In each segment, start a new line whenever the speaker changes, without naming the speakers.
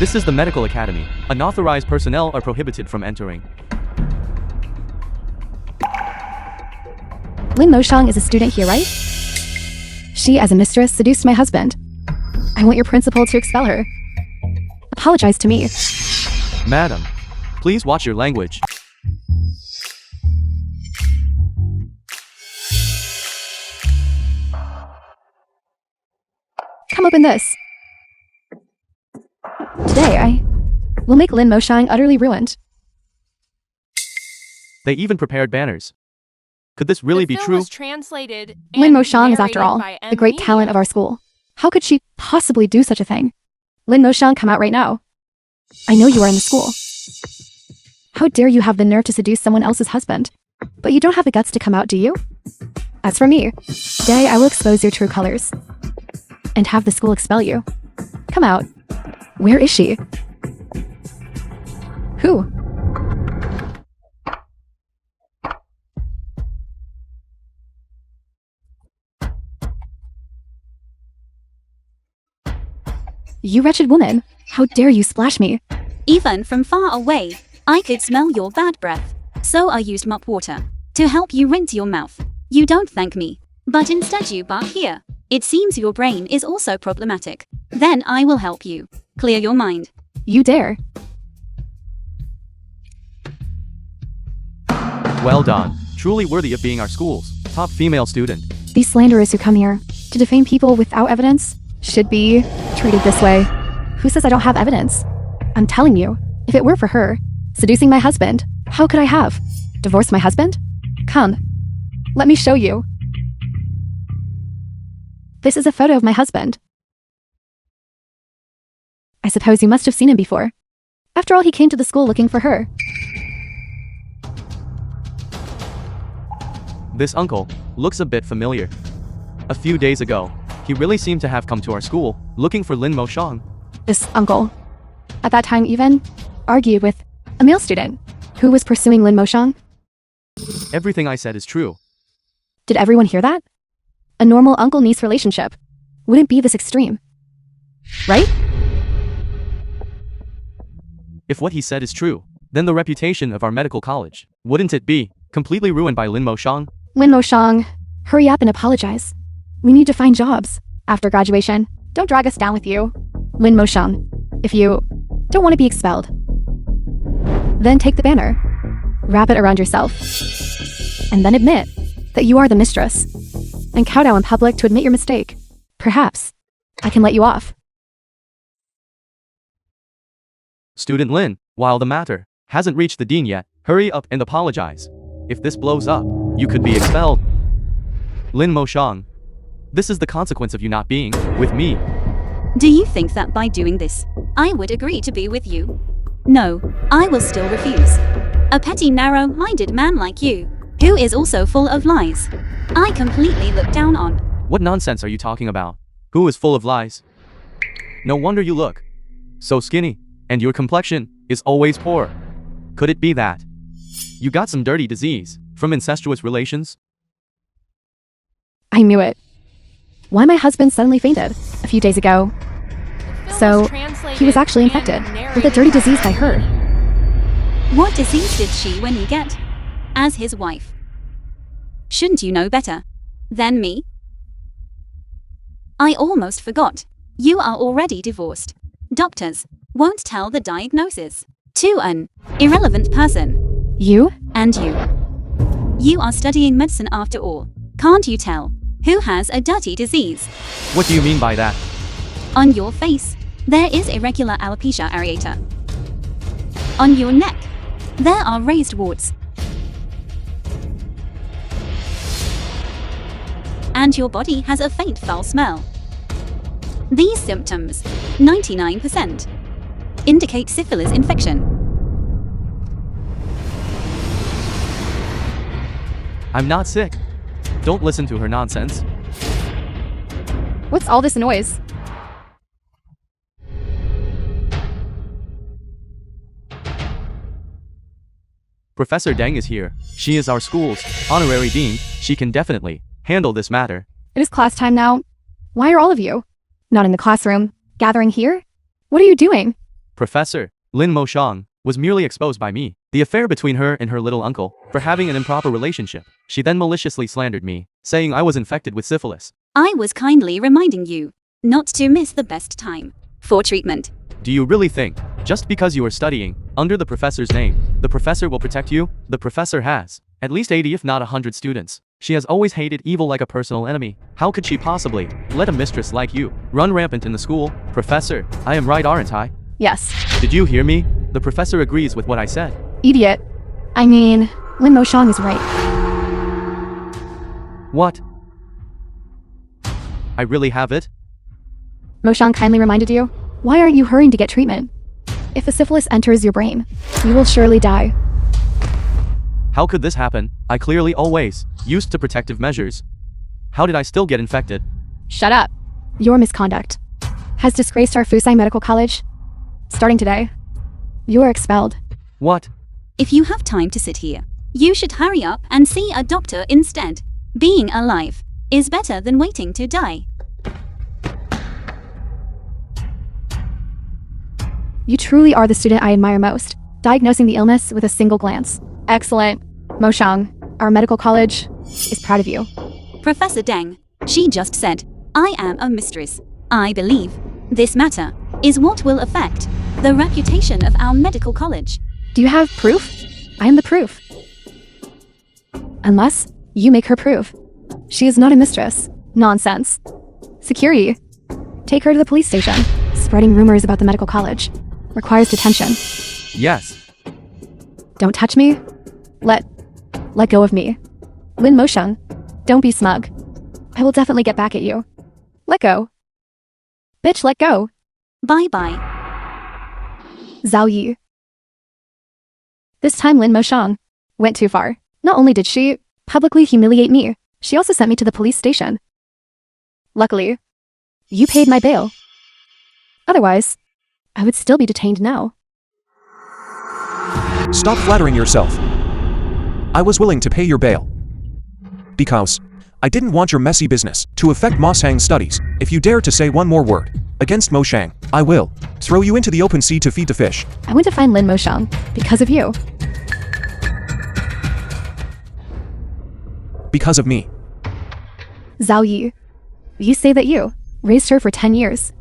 This is the medical academy. Unauthorized personnel are prohibited from entering.
Lin Moshang is a student here, right? She, as a mistress, seduced my husband. I want your principal to expel her. Apologize to me.
Madam, please watch your language.
Come open this. Today, I will make Lin Moshang utterly ruined.
They even prepared banners. Could this really be true?
Lin Moshang is, after all, the great talent of our school. How could she possibly do such a thing? Lin Moshang, come out right now. I know you are in the school. How dare you have the nerve to seduce someone else's husband? But you don't have the guts to come out, do you? As for me, today I will expose your true colors. And have the school expel you. Come out. Where is she? Who? You wretched woman, how dare you splash me?
Even from far away, I could smell your bad breath. So I used mop water to help you rinse your mouth. You don't thank me, but instead you bark here. It seems your brain is also problematic. Then I will help you clear your mind.
You dare.
Well done. Truly worthy of being our school's top female student.
These slanderers who come here to defame people without evidence should be treated this way. Who says I don't have evidence? I'm telling you, if it were for her seducing my husband, how could I have divorced my husband? Come, let me show you. This is a photo of my husband. I suppose you must have seen him before. After all, he came to the school looking for her.
This uncle looks a bit familiar. A few days ago, he really seemed to have come to our school looking for Lin Moshang.
This uncle, at that time even, argued with a male student who was pursuing Lin Moshang.
Everything I said is true.
Did everyone hear that? A normal uncle-niece relationship wouldn't be this extreme, right?
If what he said is true, then the reputation of our medical college, wouldn't it be completely ruined by Lin Moshang?
Lin Moshang, hurry up and apologize. We need to find jobs after graduation. Don't drag us down with you. Lin Moshang, if you don't want to be expelled, then take the banner, wrap it around yourself, and then admit that you are the mistress, and kowtow in public to admit your mistake. Perhaps I can let you off.
Student Lin, while the matter hasn't reached the dean yet, hurry up and apologize. If this blows up, you could be expelled. Lin Moshang, this is the consequence of you not being with me.
Do you think that by doing this, I would agree to be with you? No, I will still refuse. A petty, narrow-minded man like you, who is also full of lies, I completely look down on.
What nonsense are you talking about? Who is full of lies? No wonder you look so skinny, and your complexion is always poor. Could it be that you got some dirty disease from incestuous relations?
I knew it. Why my husband suddenly fainted a few days ago. So, he was actually infected with a dirty disease by her.
What disease did she when you get as his wife? Shouldn't you know better than me? I almost forgot. You are already divorced. Doctors won't tell the diagnosis to an irrelevant person.
You?
And you. You are studying medicine after all. Can't you tell who has a dirty disease?
What do you mean by that?
On your face, there is irregular alopecia areata. On your neck, there are raised warts. And your body has a faint foul smell. These symptoms, 99%, indicate syphilis infection.
I'm not sick. Don't listen to her nonsense.
What's all this noise?
Professor Deng is here. She is our school's honorary dean. She can definitely handle this matter.
It is class time now. Why are all of you not in the classroom, gathering here? What are you doing?
Professor Lin Moshang was merely exposed by me. The affair between her and her little uncle, for having an improper relationship. She then maliciously slandered me, saying I was infected with syphilis.
I was kindly reminding you not to miss the best time for treatment.
Do you really think, just because you are studying under the professor's name, the professor will protect you? The professor has at least 80 if not 100 students. She has always hated evil like a personal enemy. How could she possibly let a mistress like you run rampant in the school? Professor, I am right, aren't I?
Yes.
Did you hear me? The professor agrees with what I said.
Idiot. I mean, Lin Moshang is right.
What? I really have it?
Moshang kindly reminded you? Why aren't you hurrying to get treatment? If the syphilis enters your brain, you will surely die.
How could this happen? I clearly always used to protective measures. How did I still get infected?
Shut up. Your misconduct has disgraced our Fusai Medical College. Starting today, you are expelled.
What?
If you have time to sit here, you should hurry up and see a doctor instead. Being alive is better than waiting to die.
You truly are the student I admire most, diagnosing the illness with a single glance. Excellent. Moshang, our medical college is proud of you.
Professor Deng, she just said, I am a mistress. I believe this matter is what will affect the reputation of our medical college.
Do you have proof? I am the proof. Unless you make her prove. She is not a mistress. Nonsense. Security. Take her to the police station. Spreading rumors about the medical college requires detention.
Yes.
Don't touch me. Let go of me. Lin Moshang, don't be smug. I will definitely get back at you. Let go. Bitch, let go.
Bye-bye.
Zhao Yi. This time Lin Moshang went too far. Not only did she publicly humiliate me, she also sent me to the police station. Luckily, you paid my bail. Otherwise, I would still be detained now.
Stop flattering yourself. I was willing to pay your bail because I didn't want your messy business to affect Moshang's studies. If you dare to say one more word against Moshang, I will throw you into the open sea to feed the fish.
I went to find Lin Moshang because of you.
Because of me.
Zhao Yi, you say that you raised her for 10 years.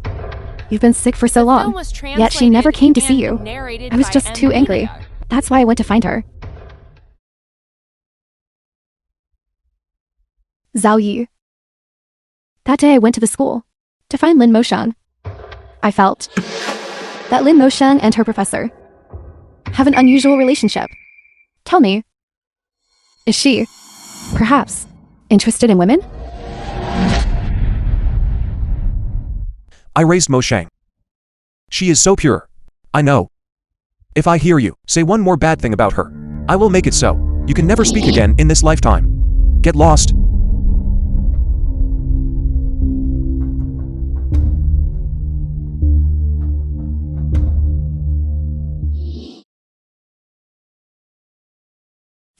You've been sick for so long, yet she never came to see you. I was just too angry. That's why I went to find her. Zhao Yi. That day I went to the school to find Lin Moshang. I felt that Lin Moshang and her professor have an unusual relationship. Tell me, is she, perhaps, interested in women?
I raised Moshang. She is so pure. I know. If I hear you say one more bad thing about her, I will make it so you can never speak again in this lifetime. Get lost.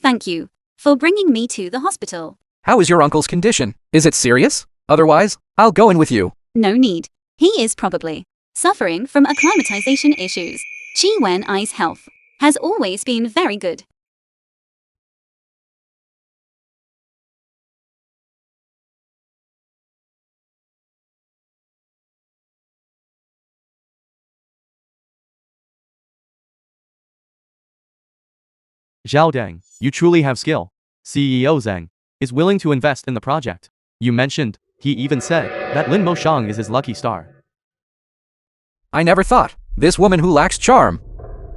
Thank you for bringing me to the hospital.
How is your uncle's condition? Is it serious? Otherwise, I'll go in with you.
No need. He is probably suffering from acclimatization issues. Chi Wen I's health has always been very good.
Zhao Deng, you truly have skill. CEO Zheng is willing to invest in the project. You mentioned, he even said, that Lin Moshang is his lucky star.
I never thought this woman who lacks charm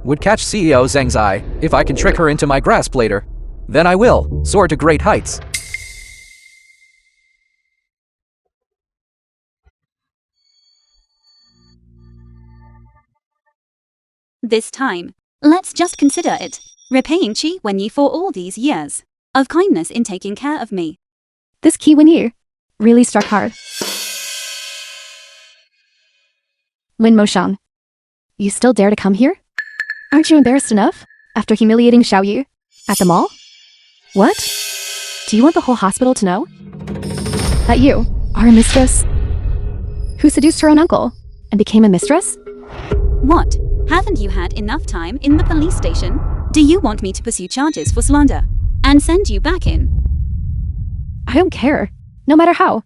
would catch CEO Zheng's eye. If I can trick her into my grasp later, then I will soar to great heights.
This time, let's just consider it repaying Chi Wenyi for all these years of kindness in taking care of me.
This Qi Wenyi really struck hard. Lin Moshang, you still dare to come here? Aren't you embarrassed enough after humiliating Xiao Yi at the mall? What? Do you want the whole hospital to know that you are a mistress who seduced her own uncle and became a mistress?
What? Haven't you had enough time in the police station? Do you want me to pursue charges for slander and send you back in?
I don't care, no matter how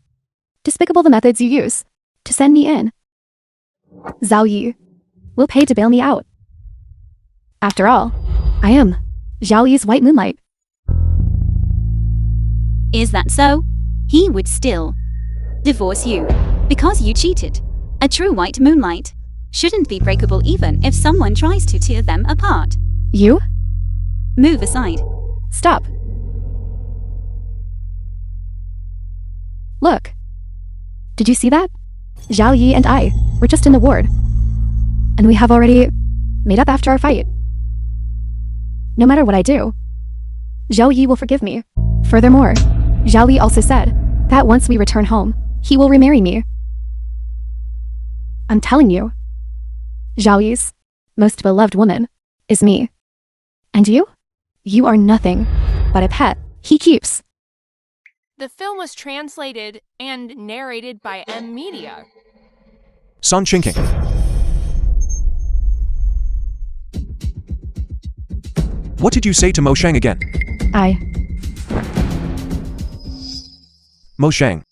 despicable the methods you use to send me in. Zhao Yi will pay to bail me out. After all, I am Zhao Yi's white moonlight.
Is that so? He would still divorce you because you cheated. A true white moonlight shouldn't be breakable even if someone tries to tear them apart.
You?
Move aside.
Stop. Look. Did you see that? Zhao Yi and I were just in the ward. And we have already made up after our fight. No matter what I do, Zhao Yi will forgive me. Furthermore, Zhao Yi also said that once we return home, he will remarry me. I'm telling you, Zhao Yi's most beloved woman is me. And you? You are nothing but a pet he keeps.
The film was translated and narrated by M Media.
Sun Chinking. What did you say to Mo Shang again? Mo Shang.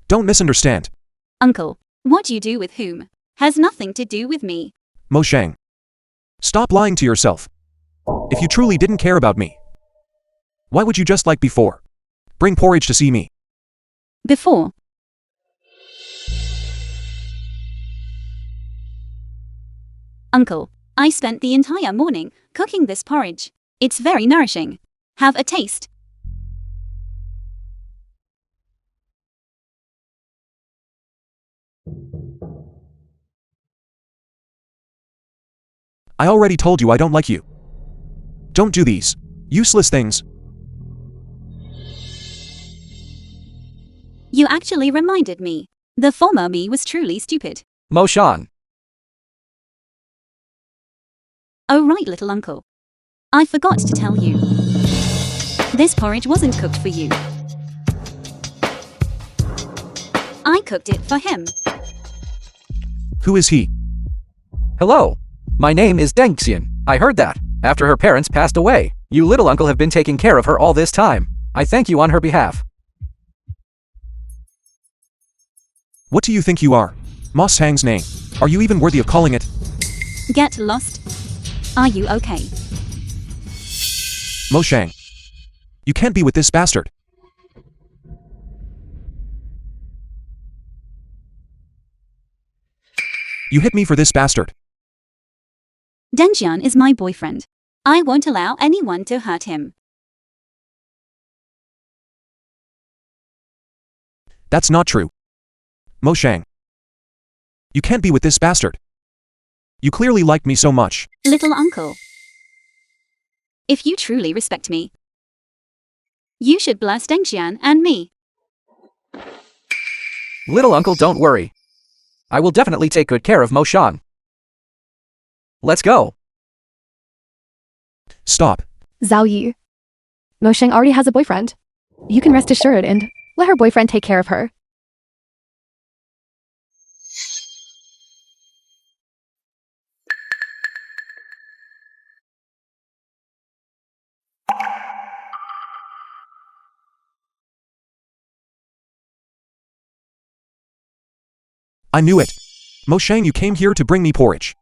Don't misunderstand.
Uncle, what you do with whom has nothing to do with me.
Mo Shang. Stop lying to yourself. If you truly didn't care about me, why would you just like before bring porridge to see me?
Before. Uncle, I spent the entire morning cooking this porridge. It's very nourishing. Have a taste.
I already told you I don't like you. Don't do these useless things.
You actually reminded me. The former me was truly stupid.
Mo Shan.
Oh right, little uncle. I forgot to tell you. This porridge wasn't cooked for you. I cooked it for him.
Who is he?
Hello. My name is Deng Xian. I heard that, after her parents passed away, you little uncle have been taking care of her all this time. I thank you on her behalf.
What do you think you are? Mo Shang's name. Are you even worthy of calling it?
Get lost. Are you okay?
Mo Shang. You can't be with this bastard. You hit me for this bastard.
Dengxian is my boyfriend. I won't allow anyone to hurt him.
That's not true. Mo Shang. You can't be with this bastard. You clearly liked me so much.
Little uncle. If you truly respect me, you should bless Dengxian and me.
Little uncle, don't worry. I will definitely take good care of Mo Shan. Let's go.
Stop.
Zhao Yi. Mo Shang already has a boyfriend. You can rest assured and let her boyfriend take care of her.
I knew it. Mo Shang, you came here to bring me porridge.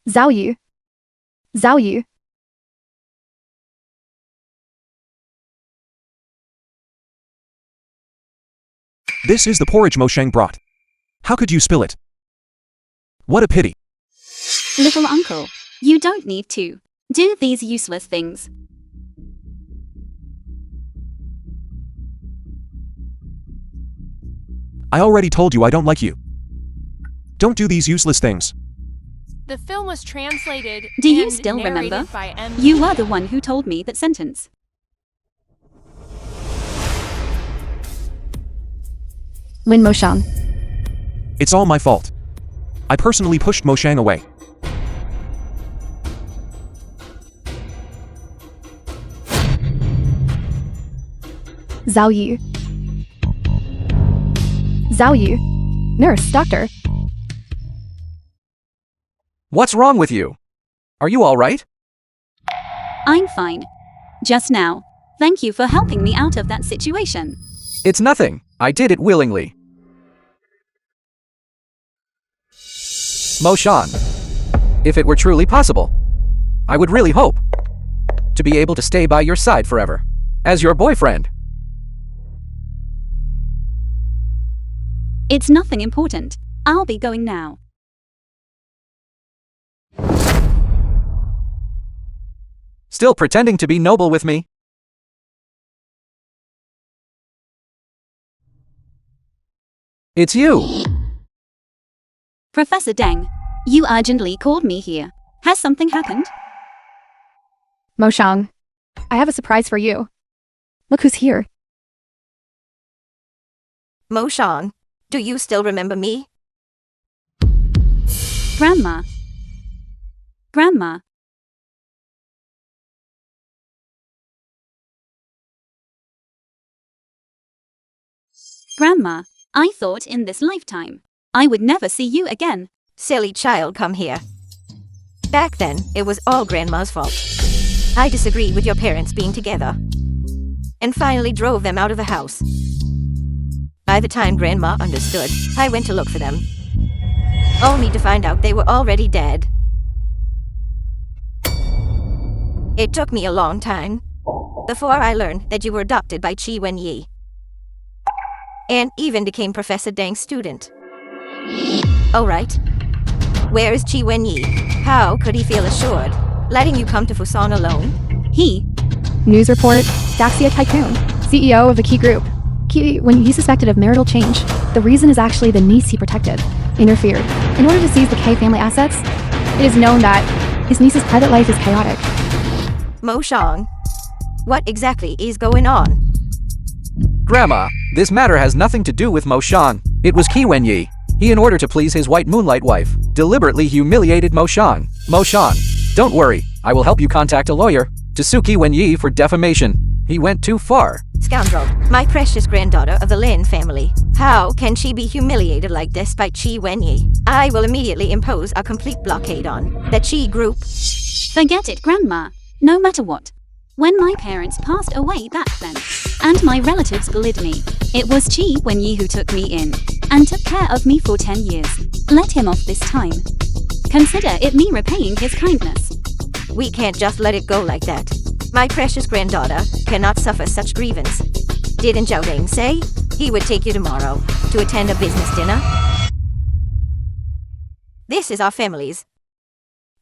Zhao Yi. Zhao Yi.
This is the porridge Mo Shang brought. How could you spill it? What a pity.
Little uncle, you don't need to do these useless things.
I already told you I don't like you. Don't do these useless things.
The film was translated
Do you
and
still
narrated
remember?
by M.
You were the one who told me that sentence.
Lin Mo Shang.
It's all my fault. I personally pushed Mo Shang away.
Zhao Yu. Zhao Yu. Nurse, doctor.
What's wrong with you? Are you all right?
I'm fine. Just now. Thank you for helping me out of that situation.
It's nothing. I did it willingly. Mo-shan. If it were truly possible, I would really hope to be able to stay by your side forever, as your boyfriend.
It's nothing important. I'll be going now.
Still pretending to be noble with me? It's you!
Professor Deng, you urgently called me here. Has something happened?
Mo-shang, I have a surprise for you. Look who's here.
Mo-shang, do you still remember me?
Grandma. Grandma. Grandma, I thought in this lifetime, I would never see you again.
Silly child, come here. Back then, it was all Grandma's fault. I disagreed with your parents being together, and finally drove them out of the house. By the time Grandma understood, I went to look for them, only to find out they were already dead. It took me a long time before I learned that you were adopted by Qi Wenyi, and even became Professor Deng's student. Oh right. Where is Qi Wenyi? How could he feel assured, letting you come to Fusan alone?
He.
News report, Daxia Tycoon, CEO of the Key Group. Key, when he suspected of marital change, the reason is actually the niece he protected, interfered. In order to seize the K family assets, it is known that his niece's private life is chaotic.
Mo-shang, what exactly is going on?
Grandma, this matter has nothing to do with Mo-shan. It was Qi Wenyi. He, in order to please his white moonlight wife, deliberately humiliated Mo-shan. Mo-shan, don't worry. I will help you contact a lawyer to sue Qi Wenyi for defamation. He went too far.
Scoundrel, my precious granddaughter of the Lin family. How can she be humiliated like this by Qi Wenyi? I will immediately impose a complete blockade on the Qi group.
Forget it, Grandma. No matter what. When my parents passed away back then, and my relatives bullied me, it was Qi Wenyi who took me in, and took care of me for 10 years. Let him off this time. Consider it me repaying his kindness.
We can't just let it go like that. My precious granddaughter cannot suffer such grievance. Didn't Zhao Deng say he would take you tomorrow to attend a business dinner? This is our family's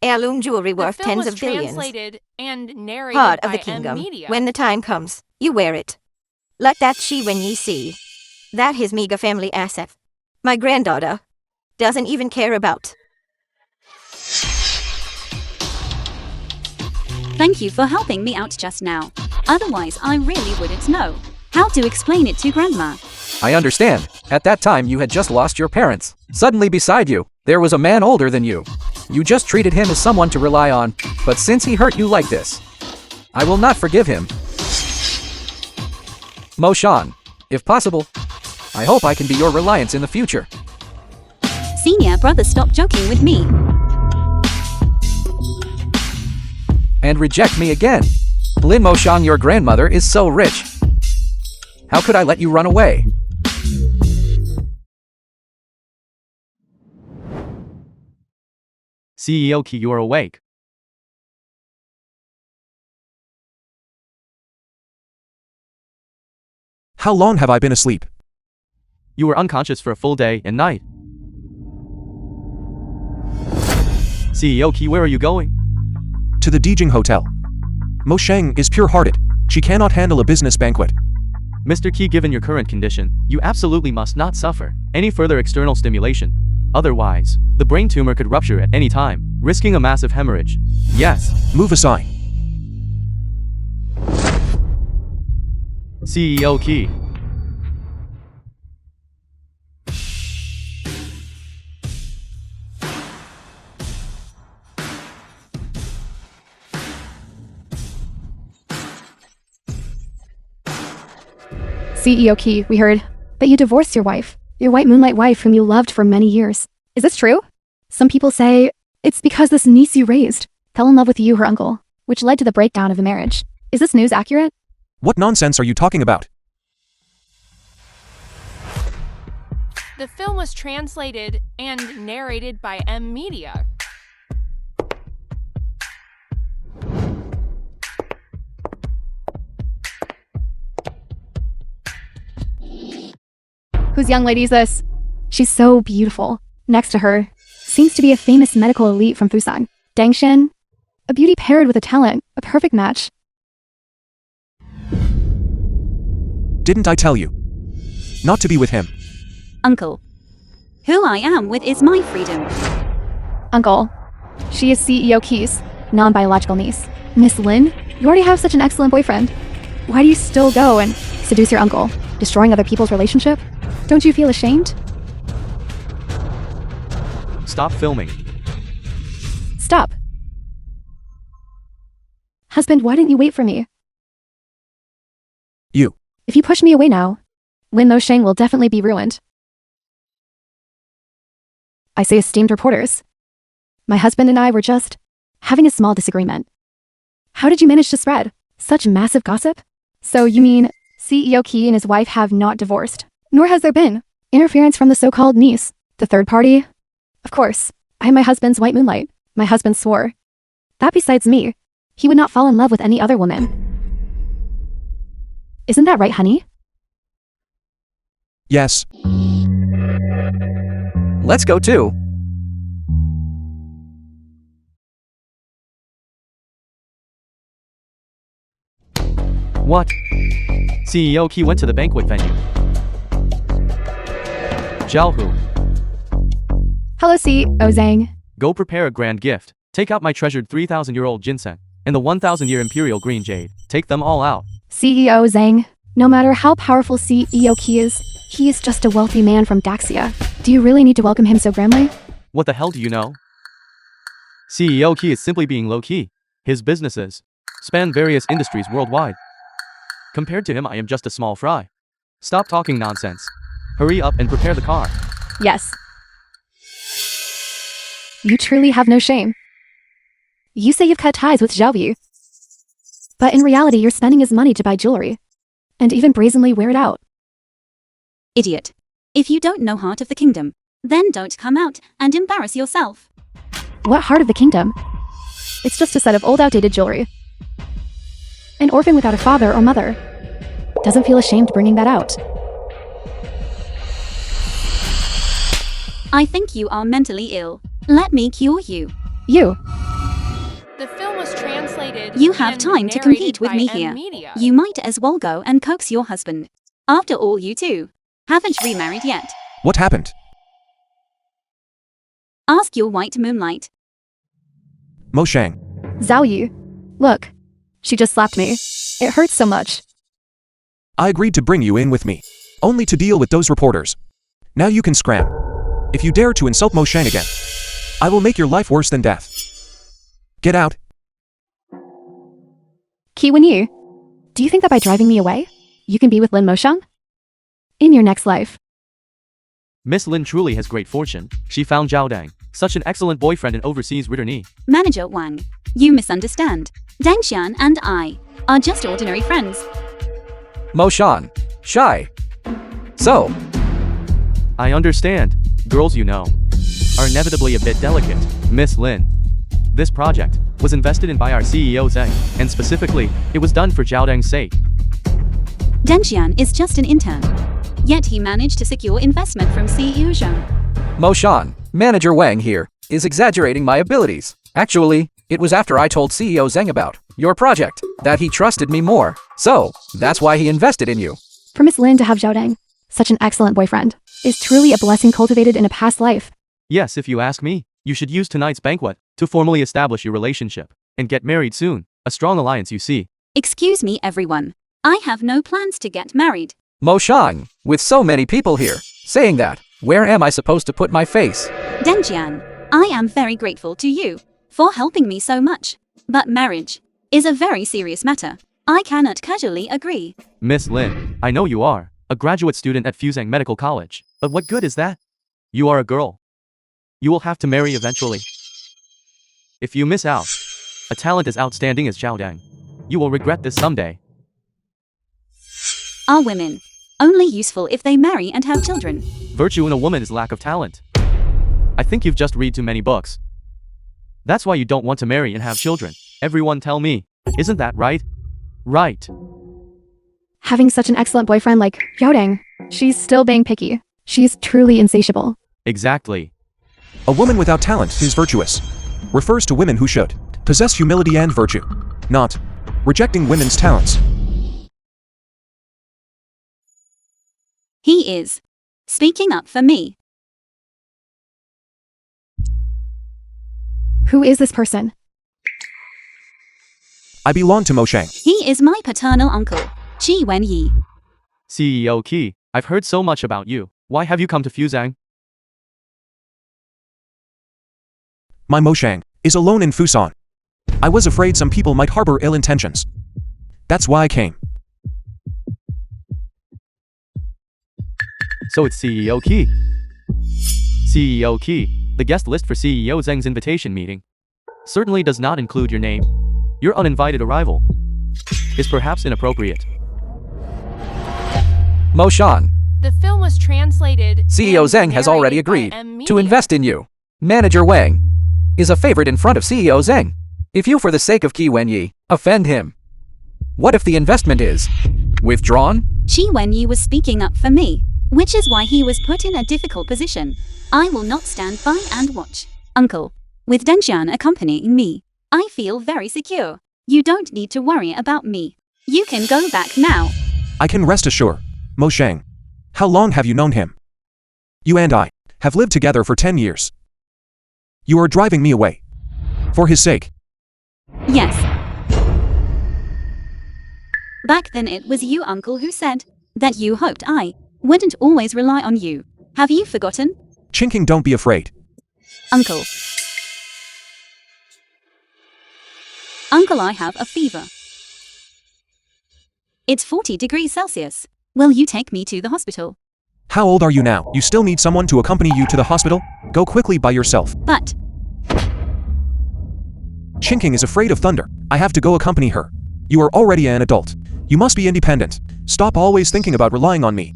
heirloom jewelry worth
The film
tens
was
of billions.
translated and narrated
Heart of
by
the kingdom.
Media.
When the time comes, you wear it. Let that Qi Wenyi see that his meager family asset, my granddaughter, doesn't even care about.
Thank you for helping me out just now. Otherwise, I really wouldn't know how to explain it to Grandma.
I understand. At that time, you had just lost your parents. Suddenly beside you, there was a man older than you. You just treated him as someone to rely on, but since he hurt you like this, I will not forgive him. Mo-shan, if possible, I hope I can be your reliance in the future.
Senior brother, stop joking with me.
And reject me again. Lin Mo-shan, your grandmother is so rich. How could I let you run away?
CEO Qi, you are awake.
How long have I been asleep?
You were unconscious for a full day and night. CEO Qi, where are you going?
To the Dijing Hotel. Mo Shang is pure-hearted. She cannot handle a business banquet.
Mr. Qi, given your current condition, you absolutely must not suffer any further external stimulation. Otherwise, the brain tumor could rupture at any time, risking a massive hemorrhage. Yes.
Move aside.
CEO Qi.
CEO Key, we heard that you divorced your wife, your white moonlight wife whom you loved for many years. Is this true? Some people say it's because this niece you raised fell in love with you, her uncle, which led to the breakdown of the marriage. Is this news accurate?
What nonsense are you talking about?
The film was translated and narrated by M Media.
Whose young lady is this? She's so beautiful. Next to her seems to be a famous medical elite from Busan. Dangshin, a beauty paired with a talent, a perfect match.
Didn't I tell you not to be with him?
Uncle. Who I am with is my freedom.
Uncle, she is CEO Key's non-biological niece. Miss Lin, you already have such an excellent boyfriend. Why do you still go and seduce your uncle, destroying other people's relationship? Don't you feel ashamed?
Stop filming.
Stop. Husband, why didn't you wait for me?
You.
If you push me away now, Lin Moshang will definitely be ruined. I say, esteemed reporters, my husband and I were just having a small disagreement. How did you manage to spread such massive gossip? So you mean CEO Key and his wife have not divorced? Nor has there been interference from the so-called niece, the third party? Of course, I am my husband's white moonlight. My husband swore that besides me, he would not fall in love with any other woman. Isn't that right, honey?
Yes.
Let's go too.
What? CEO Key went to the banquet venue. Zhaohu,
Hello, CEO Zhang.
go prepare a grand gift. Take out my treasured 3,000-year-old ginseng and the 1,000-year imperial green jade. Take them all out.
CEO Zhang, no matter how powerful CEO Key is, he is just a wealthy man from Daxia. Do you really need to welcome him so grandly?
What the hell do you know? CEO Key is simply being low-key. His businesses span various industries worldwide. Compared to him, I am just a small fry. Stop talking nonsense. Hurry up and prepare the car.
Yes. You truly have no shame. You say you've cut ties with Zhao Yu, but in reality you're spending his money to buy jewelry, and even brazenly wear it out.
Idiot. If you don't know Heart of the Kingdom, then don't come out and embarrass yourself.
What Heart of the Kingdom? It's just a set of old outdated jewelry. An orphan without a father or mother doesn't feel ashamed bringing that out.
I think you are mentally ill. Let me cure you.
You.
The film was translated.
You have
and
time to
narrated
compete with
by
me
M
here.
Media.
You might as well go and coax your husband. After all, you two haven't remarried yet.
What happened?
Ask your white moonlight.
Moshang.
Zhao Yu. Look. She just slapped me. It hurts so much.
I agreed to bring you in with me, only to deal with those reporters. Now you can scram. If you dare to insult Moshang again, I will make your life worse than death. Get out.
Qi Wenyu, do you think that by driving me away, you can be with Lin Moshang? In your next life.
Miss Lin truly has great fortune. She found Zhao Dang, such an excellent boyfriend and overseas returnee.
Manager Wang, you misunderstand. Dang Xian and I are just ordinary friends.
Moshang. Shy. So,
I understand. Girls, you know, are inevitably a bit delicate. Miss Lin. This project was invested in by our CEO Zheng, and specifically, it was done for Zhao Dang's sake.
Deng Xian is just an intern. Yet he managed to secure investment from CEO Zhang.
Moshang, Manager Wang here, is exaggerating my abilities. Actually, it was after I told CEO Zheng about your project that he trusted me more. So, that's why he invested in you.
For Miss Lin to have Zhao Dang, such an excellent boyfriend, is truly a blessing cultivated in a past life.
Yes, if you ask me, you should use tonight's banquet to formally establish your relationship and get married soon. A strong alliance, you see.
Excuse me, everyone. I have no plans to get married.
Moshang, with so many people here, saying that, where am I supposed to put my face?
Deng Xian, I am very grateful to you for helping me so much. But marriage is a very serious matter. I cannot casually agree.
Miss Lin, I know you are. a graduate student at Fusang Medical College. But what good is that? You are a girl. You will have to marry eventually. If you miss out, a talent as outstanding as Zhao Dang, you will regret this someday.
Are women only useful if they marry and have children?
Virtue in a woman is lack of talent. I think you've just read too many books. That's why you don't want to marry and have children. Everyone tell me, isn't that right? Right.
Having such an excellent boyfriend like Xiaodang, she's still being picky. She's truly insatiable.
Exactly.
A woman without talent is virtuous. Refers to women who should possess humility and virtue, not rejecting women's talents.
He is speaking up for me.
Who is this person?
I belong to Mo Shang.
He is my paternal uncle, Qi Wenyi.
CEO Qi, I've heard so much about you. Why have you come to Fusang?
My Mo Shang is alone in Fusan. I was afraid some people might harbor ill intentions. That's why I came.
So it's CEO Qi. CEO Qi, the guest list for CEO Zheng's invitation meeting certainly does not include your name. Your uninvited arrival is perhaps inappropriate.
Mo Shan,
The film was translated.
CEO
and
Zheng has already
narrated by
agreed
M
to
Media.
invest in you. Manager Wang is a favorite in front of CEO Zheng. If you, for the sake of Qi Wenyi, offend him, what if the investment is withdrawn?
Qi Wenyi was speaking up for me, which is why he was put in a difficult position. I will not stand by and watch. Uncle, with Denxian accompanying me, I feel very secure. You don't need to worry about me. You can go back now.
I can rest assured. Mo Shang, how long have you known him? You and I have lived together for 10 years. You are driving me away. For his sake.
Yes. Back then it was you, Uncle, who said that you hoped I wouldn't always rely on you. Have you forgotten?
Chinking, don't be afraid.
Uncle. Uncle, I have a fever. It's 40 degrees Celsius. Will you take me to the hospital?
How old are you now? You still need someone to accompany you to the hospital? Go quickly by yourself.
But
Chinking is afraid of thunder. I have to go accompany her. You are already an adult. You must be independent. Stop always thinking about relying on me.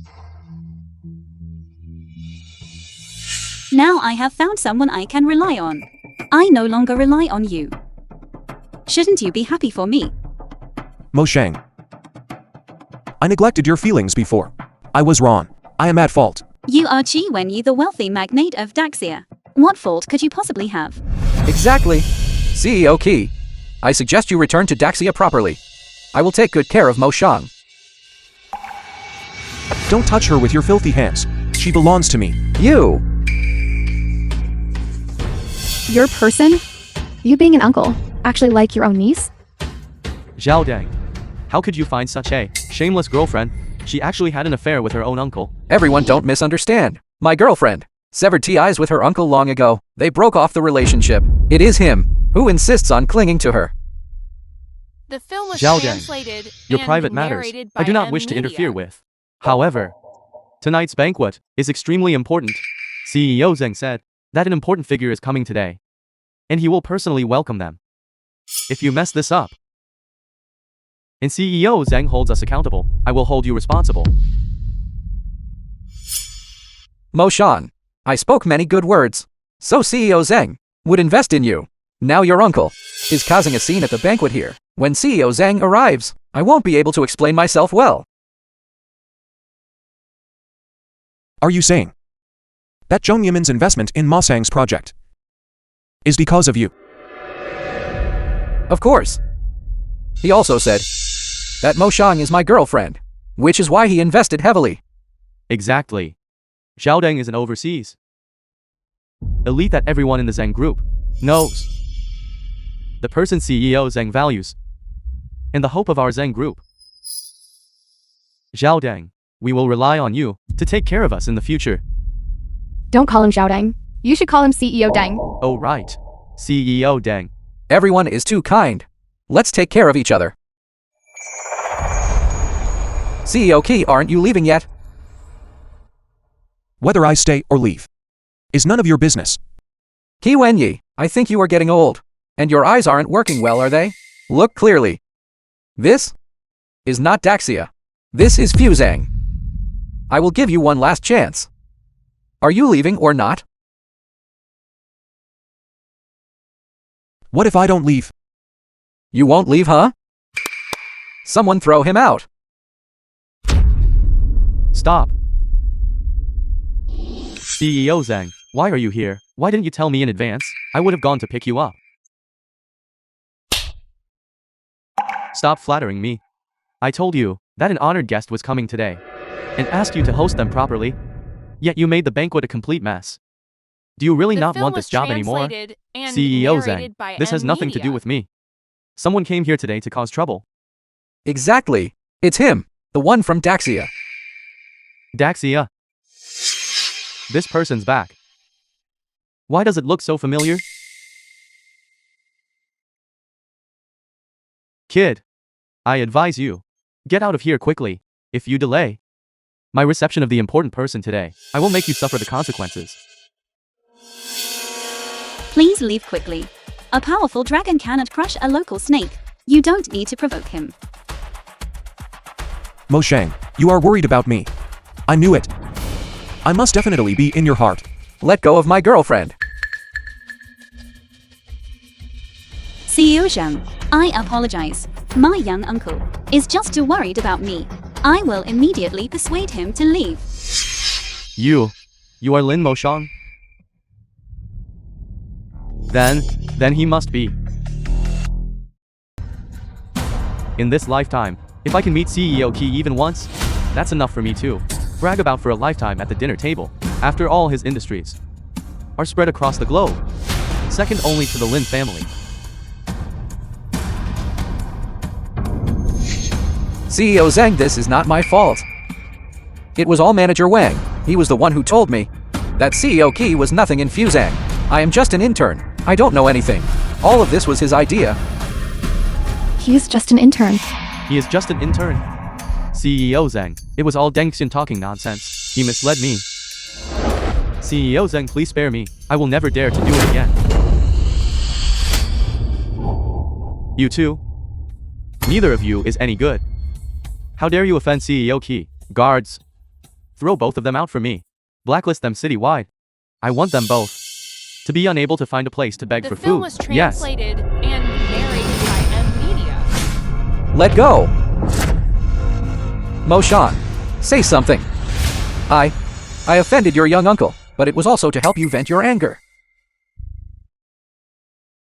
now I have found someone I can rely on. I no longer rely on you. Shouldn't you be happy for me?
Mo Shang. I neglected your feelings before. I was wrong. I am at fault.
You are Qi Wenyi, the wealthy magnate of Daxia. What fault could you possibly have?
Exactly. CEO Qi, I suggest you return to Daxia properly. I will take good care of Mo Shang.
Don't touch her with your filthy hands. She belongs to me.
You!
Your person? You being an uncle, actually like your own niece?
Zhao Dang. How could you find such a shameless girlfriend? She actually had an affair with her own uncle.
Everyone don't misunderstand. My girlfriend severed ties with her uncle long ago. They broke off the relationship. It is him who insists on clinging to her.
The film was
Zhao Dang,
translated
your
and
private matters
narrated by
I do not
M
wish to
Media.
interfere with. However, tonight's banquet is extremely important. CEO Zheng said that an important figure is coming today, and he will personally welcome them. If you mess this up, and CEO Zheng holds us accountable, I will hold you responsible.
Mo Shan, I spoke many good words. So CEO Zheng would invest in you. Now your uncle is causing a scene at the banquet here. When CEO Zheng arrives, I won't be able to explain myself well.
Are you saying that Zhong Yimin's investment in Ma Sang's project is because of you?
Of course. He also said that Mo Shang is my girlfriend, which is why he invested heavily.
Exactly. Zhao Deng is an overseas elite that everyone in the Zheng group knows. The person CEO Zheng values, and the hope of our Zheng group. Zhao Deng, we will rely on you to take care of us in the future.
Don't call him Xiao Deng. You should call him CEO Deng.
Oh right, CEO Deng.
Everyone is too kind. Let's take care of each other. CEO Qi, aren't you leaving yet?
Whether I stay or leave is none of your business.
Ki Wenyi, I think you are getting old. And your eyes aren't working well, are they? Look clearly. This is not Daxia. This is Fuzang. I will give you one last chance. Are you leaving or not?
What if I don't leave?
You won't leave, huh? Someone throw him out.
Stop. CEO Zhang, why are you here? Why didn't you tell me in advance? I would have gone to pick you up. Stop flattering me. I told you that an honored guest was coming today and asked you to host them properly. Yet you made the banquet a complete mess. Do you really not want this job anymore? CEO Zhang, this has nothing to do with me. Someone came here today to cause trouble.
Exactly. It's him, the one from Daxia.
Daxia. This person's back. Why does it look so familiar? Kid, I advise you, get out of here quickly. If you delay my reception of the important person today, I will make you suffer the consequences.
Please leave quickly. A powerful dragon cannot crush a local snake. You don't need to provoke him.
Mo Shang, you are worried about me. I knew it. I must definitely be in your heart.
Let go of my girlfriend.
CEO Zhang, I apologize. My young uncle is just too worried about me. I will immediately persuade him to leave.
You are Lin Moshang? Then he must be. In this lifetime, if I can meet CEO Qi even once, that's enough for me too. Brag about for a lifetime at the dinner table. After all, his industries are spread across the globe, second only to the Lin family.
CEO Zhang, this is not my fault. It was all Manager Wang. He was the one who told me that CEO Qi was nothing in Fuzang. I am just an intern. I don't know anything. All of this was his idea.
He is just an intern.
He is just an intern. CEO Zhang, it was all Deng Xin talking nonsense. He misled me. CEO Zhang, please spare me. I will never dare to do it again. You too? Neither of you is any good. How dare you offend CEO Qi? Guards, throw both of them out for me. Blacklist them citywide. I want them both to be unable to find a place to beg for
The film
food.
was translated and narrated by M-Media.
Let go. Mo Shan, say something. I offended your young uncle, but it was also to help you vent your anger.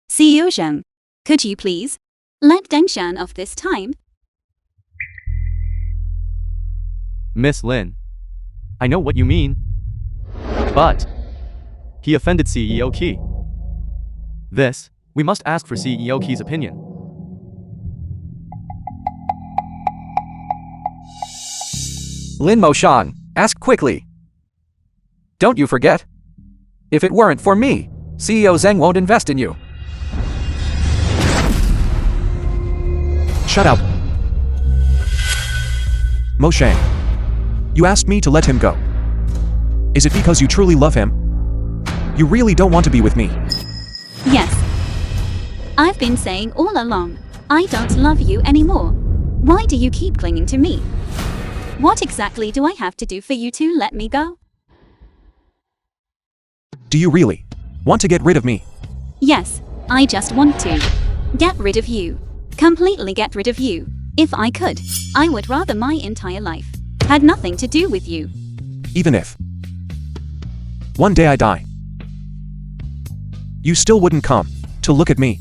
CEO Zhang, could you please let Deng Shan off this time?
Miss Lin, I know what you mean. But he offended CEO Qi. This, we must ask for CEO Qi's opinion.
Lin Mo Shan, ask quickly. Don't you forget. If it weren't for me, CEO Zhang won't invest in you.
Shut up. Mo Shang, you asked me to let him go. Is it because you truly love him? You really don't want to be with me.
Yes. I've been saying all along, I don't love you anymore. Why do you keep clinging to me? What exactly do I have to do for you to let me go?
Do you really want to get rid of me?
Yes, I just want to get rid of you. Completely get rid of you. If I could, I would rather my entire life had nothing to do with you.
Even if one day I die, you still wouldn't come to look at me.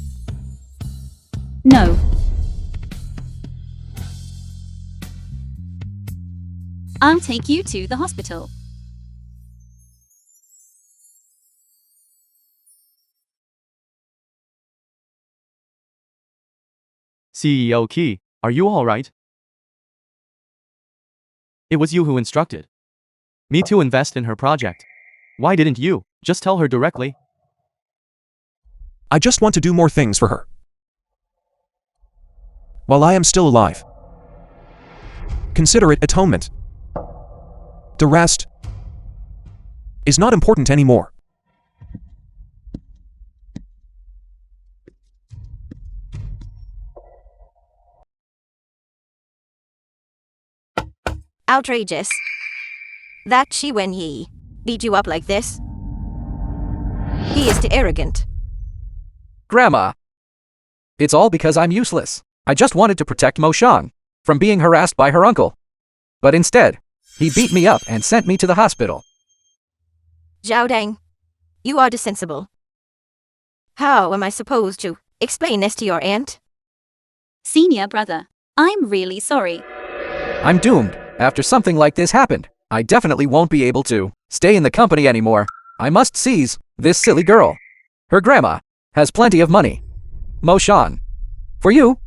No. I'll take you to the hospital.
CEO Qi, are you alright? It was you who instructed me to invest in her project. Why didn't you just tell her directly?
I just want to do more things for her while I am still alive. Consider it atonement. The rest is not important anymore.
Outrageous. That Shi Wenyi beat you up like this? He is too arrogant.
Grandma. It's all because I'm useless. I just wanted to protect Mo Shang from being harassed by her uncle. But instead, he beat me up and sent me to the hospital.
Zhao Deng, you are insensible. How am I supposed to explain this to your aunt?
Senior brother, I'm really sorry.
I'm doomed. After something like this happened, I definitely won't be able to stay in the company anymore. I must seize this silly girl. Her grandma has plenty of money. Mo Shang. For you,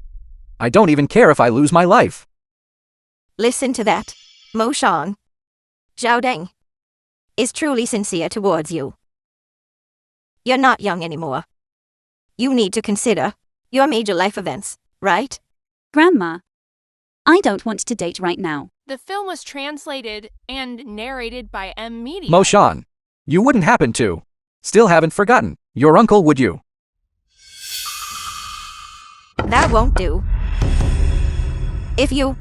I don't even care if I lose my life.
Listen to that. Mo Shang. Zhao Deng is truly sincere towards you. You're not young anymore. You need to consider your major life events, right?
Grandma, I don't want to date right now.
The film was translated and narrated by M Media.
Mo Shang, you wouldn't happen to still haven't forgotten your uncle, would you?
That won't do. If you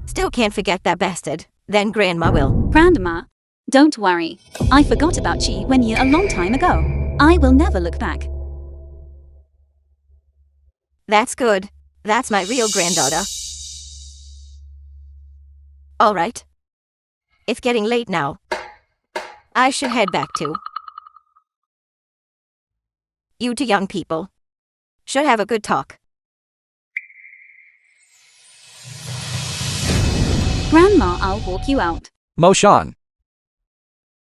still can't forget that bastard, then Grandma will.
Grandma, don't worry. I forgot about Chi Wenyi a long time ago. I will never look back.
That's good. That's my real granddaughter. All right. It's getting late now. I should head back too. You two young people should have a good talk.
Grandma, I'll walk you out.
Mo Shang.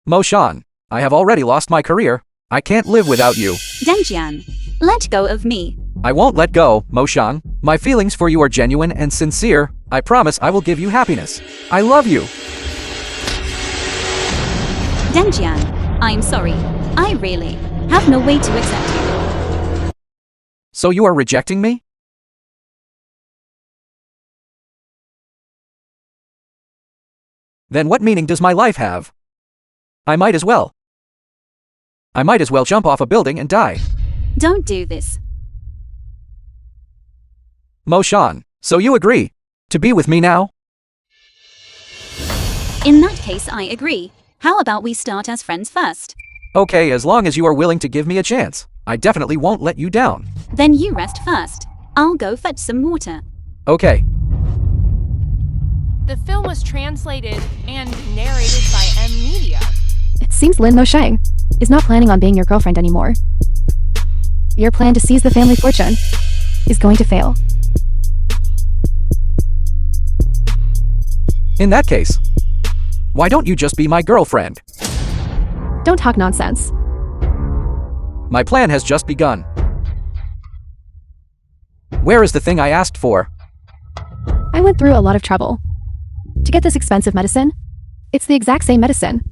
Mo Shang, I have already lost my career. I can't live without you.
Dengjian, let go of me.
I won't let go, Mo Shang. My feelings for you are genuine and sincere. I promise I will give you happiness. I love you.
Dengjian, I'm sorry. I really have no way to accept you.
So you are rejecting me? Then what meaning does my life have? I might as well jump off a building and die.
Don't do this.
Mo Shang, so you agree to be with me now?
In that case, I agree. How about we start as friends first?
Okay, as long as you are willing to give me a chance. I definitely won't let you down.
Then you rest first. I'll go fetch some water.
Okay.
The film was translated and narrated by M Media.
It seems Lin Mo Shang is not planning on being your girlfriend anymore. Your plan to seize the family fortune is going to fail.
In that case, why don't you just be my girlfriend?
Don't talk nonsense.
My plan has just begun. Where is the thing I asked for?
I went through a lot of trouble to get this expensive medicine. It's the exact same medicine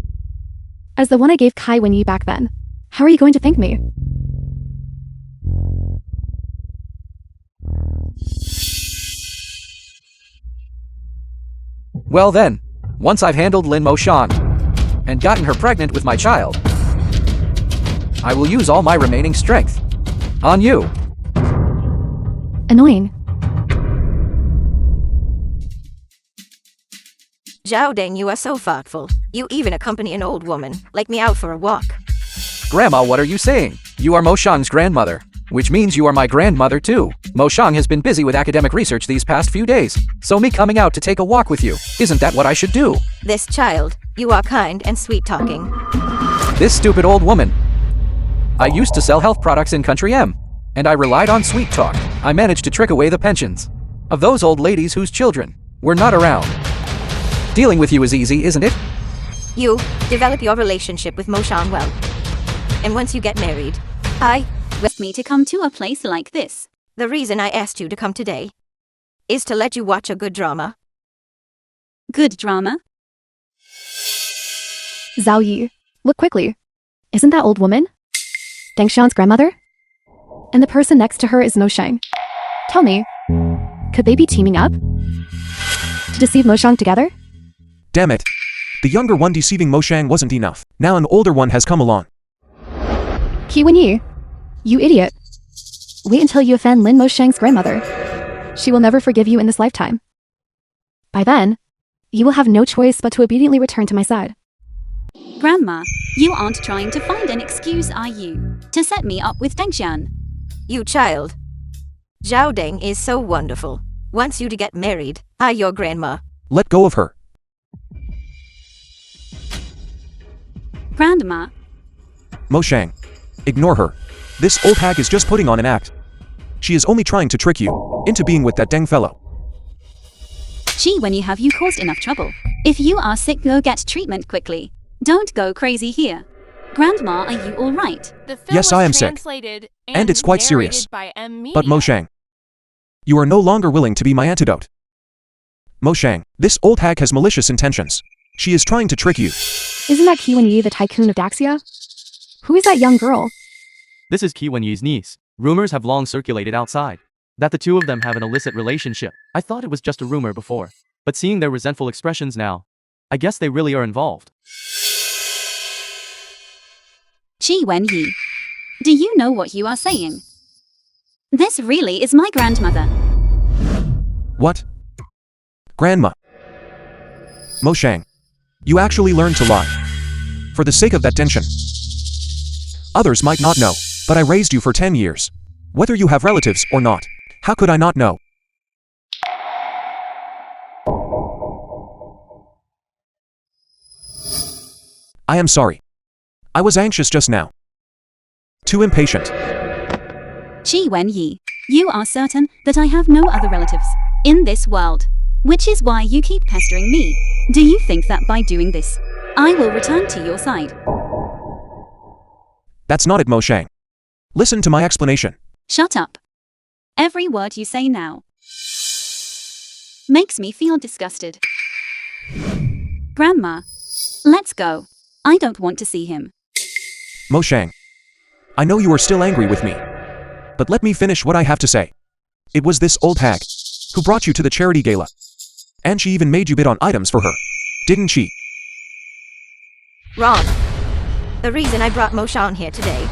as the one I gave Kai Wenyi back then. How are you going to thank me?
Well then, once I've handled Lin Mo Shang and gotten her pregnant with my child, I will use all my remaining strength on you.
Annoying.
Zhao Deng, you are so thoughtful. You even accompany an old woman like me out for a walk.
Grandma, what are you saying? You are Mo Shang's grandmother, which means you are my grandmother too. Mo Shang has been busy with academic research these past few days, so me coming out to take a walk with you, isn't that what I should do?
This child, you are kind and sweet talking.
This stupid old woman. I used to sell health products in Country M, and I relied on sweet talk. I managed to trick away the pensions of those old ladies whose children were not around. Dealing with you is easy, isn't it?
You develop your relationship with Mo Shang well. And once you get married,
With me to come to a place like this.
the reason I asked you to come today is to let you watch a good drama.
Good drama?
Zhao Yi, look quickly. Isn't that old woman Deng Xian's grandmother? And the person next to her is Mo Shang. Tell me, could they be teaming up to deceive Mo Shang together?
Damn it. The younger one deceiving Mo Shang wasn't enough. Now an older one has come along.
Qi Wenyi, you idiot. Wait until you offend Lin Mo Shang's grandmother. She will never forgive you in this lifetime. By then, you will have no choice but to obediently return to my side.
Grandma, you aren't trying to find an excuse, are you? To set me up with Dengxian?
You child. Zhao Deng is so wonderful. Wants you to get married. I, your grandma.
Let go of her.
Grandma,
Mo Shang. Ignore her. This old hag is just putting on an act. She is only trying to trick you into being with that Deng fellow.
Qi Wenyi, have you caused enough trouble? If you are sick, go get treatment quickly. Don't go crazy here. Grandma, are you alright?
The film
Yes,
was
I am sick.
translated
And it's quite serious.
narrated by M. Media.
But Mo Shang, you are no longer willing to be my antidote. Mo Shang, this old hag has malicious intentions. She is trying to trick you.
Isn't that Qi Wenyi, the tycoon of Daxia? Who is that young girl?
This is Qi Wenyi's niece. Rumors have long circulated outside that the two of them have an illicit relationship. I thought it was just a rumor before, but seeing their resentful expressions now, I guess they really are involved.
Qi Wenyi, do you know what you are saying? This really is my grandmother.
What? Grandma. Mo Shang, you actually learned to lie. For the sake of that tension. Others might not know, but I raised you for 10 years. Whether you have relatives or not, how could I not know? I am sorry. I was anxious just now. Too impatient.
Qi Wenyi, you are certain that I have no other relatives in this world, which is why you keep pestering me. Do you think that by doing this, I will return to your side?
That's not it, Mo Shang. Listen to my explanation.
Shut up. Every word you say now makes me feel disgusted. Grandma, let's go. I don't want to see him.
Mo Shang, I know you are still angry with me, but let me finish what I have to say. It was this old hag who brought you to the charity gala, and she even made you bid on items for her, didn't she?
Wrong. The reason I brought Mo Shang here today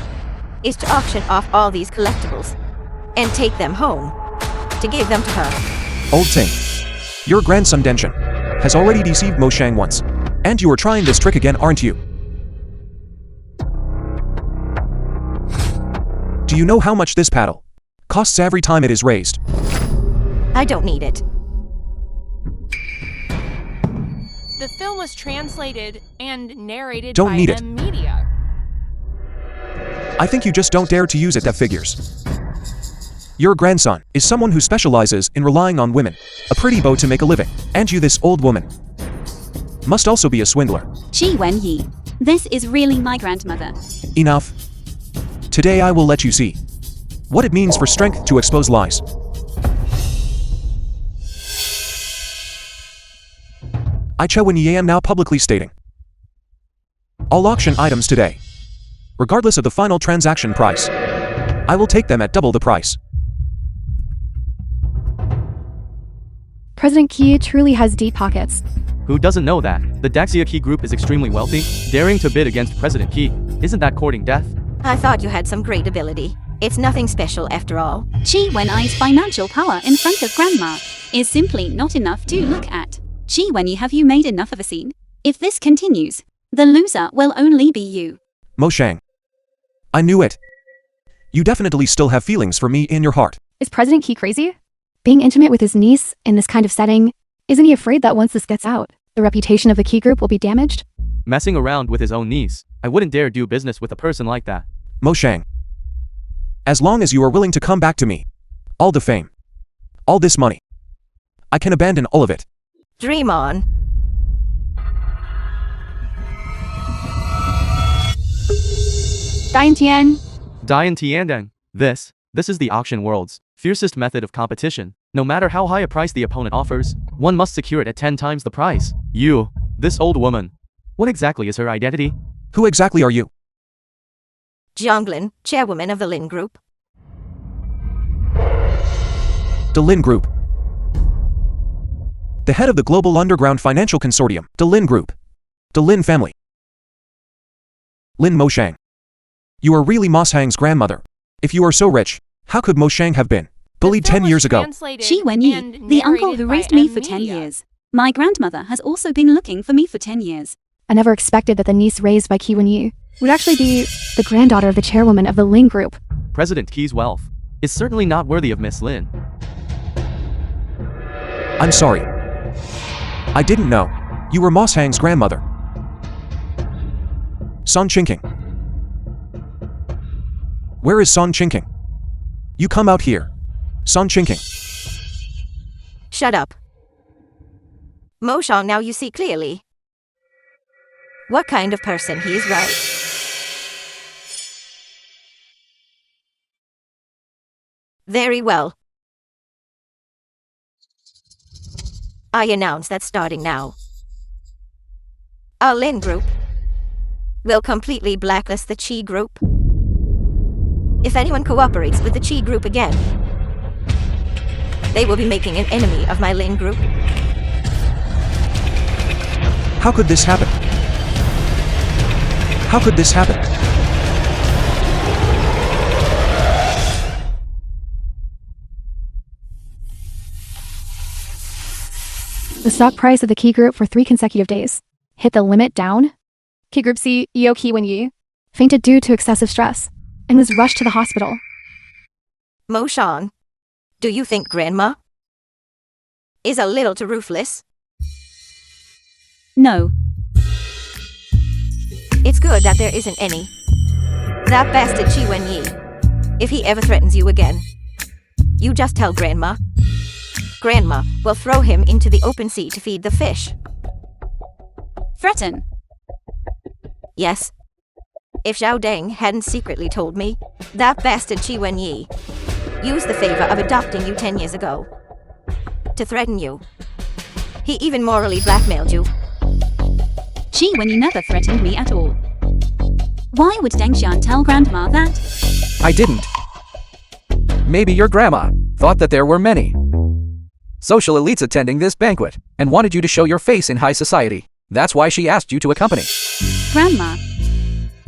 is to auction off all these collectibles and take them home to give them to her.
Old Ting, your grandson Denshin has already deceived Mo Shang once, and you are trying this trick again, aren't you? Do you know how much this paddle costs every time it is raised?
I don't need it.
The film was translated and narrated
Don't
by
need it.
M. Media.
I think you just don't dare to use it. That figures. Your grandson is someone who specializes in relying on women, a pretty beau to make a living, and you, this old woman, must also be a swindler.
Qi Wenyi, this is really my grandmother.
Enough. Today I will let you see what it means for strength to expose lies. I Che Wenyi am now publicly stating all auction items today, regardless of the final transaction price, I will take them at double the price.
President Qi truly has deep pockets.
Who doesn't know that? The Daxia Qi group is extremely wealthy. Daring to bid against President Qi, isn't that courting death?
I thought you had some great ability. It's nothing special after all.
Qi Wenyi's financial power in front of Grandma is simply not enough to look at. Qi Wenyi, have you made enough of a scene? If this continues, the loser will only be you.
Mo Shang, I knew it. You definitely still have feelings for me in your heart.
Is President Qi crazy? Being intimate with his niece in this kind of setting, isn't he afraid that once this gets out, the reputation of the Qi group will be damaged?
Messing around with his own niece. I wouldn't dare do business with a person like that.
Mo Shang, as long as you are willing to come back to me, all the fame, all this money, I can abandon all of it.
Dream on.
Dian Tian.
Dian Tiandeng. This is the auction world's fiercest method of competition. No matter how high a price the opponent offers, one must secure it at 10 times the price. You, this old woman. What exactly is her identity?
Who exactly are you?
Jianglin, chairwoman of the Lin Group.
The Lin Group. The head of the global underground financial consortium, the Lin Group. The Lin family. Lin Moshang. You are really Moshang's grandmother. If you are so rich, how could Moshang have been bullied 10 years ago?
Shi Wenyi, the uncle who raised me for 10 years. My grandmother has also been looking for me for 10 years.
I never expected that the niece raised by Qi Wenyi would actually be the granddaughter of the chairwoman of the Lin group.
President Qi's wealth is certainly not worthy of Miss Lin.
I'm sorry. I didn't know. You were Moshang's grandmother. Son Chinking. Where is Son Chinking? You come out here. Son Chinking.
Shut up. Moshang, now you see clearly what kind of person he is, right? Very well. I announce that starting now, our Lin group will completely blacklist the Qi group. If anyone cooperates with the Qi group again, they will be making an enemy of my Lin group.
How could this happen? How could this happen?
The stock price of the Qi group for 3 consecutive days hit the limit down. Qi group CEO Qi Wenyi fainted due to excessive stress and was rushed to the hospital.
Moshang, do you think Grandma is a little too ruthless?
No.
It's good that there isn't any. That bastard Qi Wenyi, if he ever threatens you again, you just tell Grandma. Grandma will throw him into the open sea to feed the fish.
Threaten?
Yes. If Zhao Deng hadn't secretly told me, that bastard Qi Wenyi used the favor of adopting you 10 years ago to threaten you. He even morally blackmailed you.
Shi Wenyi never threatened me at all. Why would Deng Xian tell Grandma that?
I didn't. Maybe your grandma thought that there were many social elites attending this banquet and wanted you to show your face in high society. That's why she asked you to accompany.
Grandma,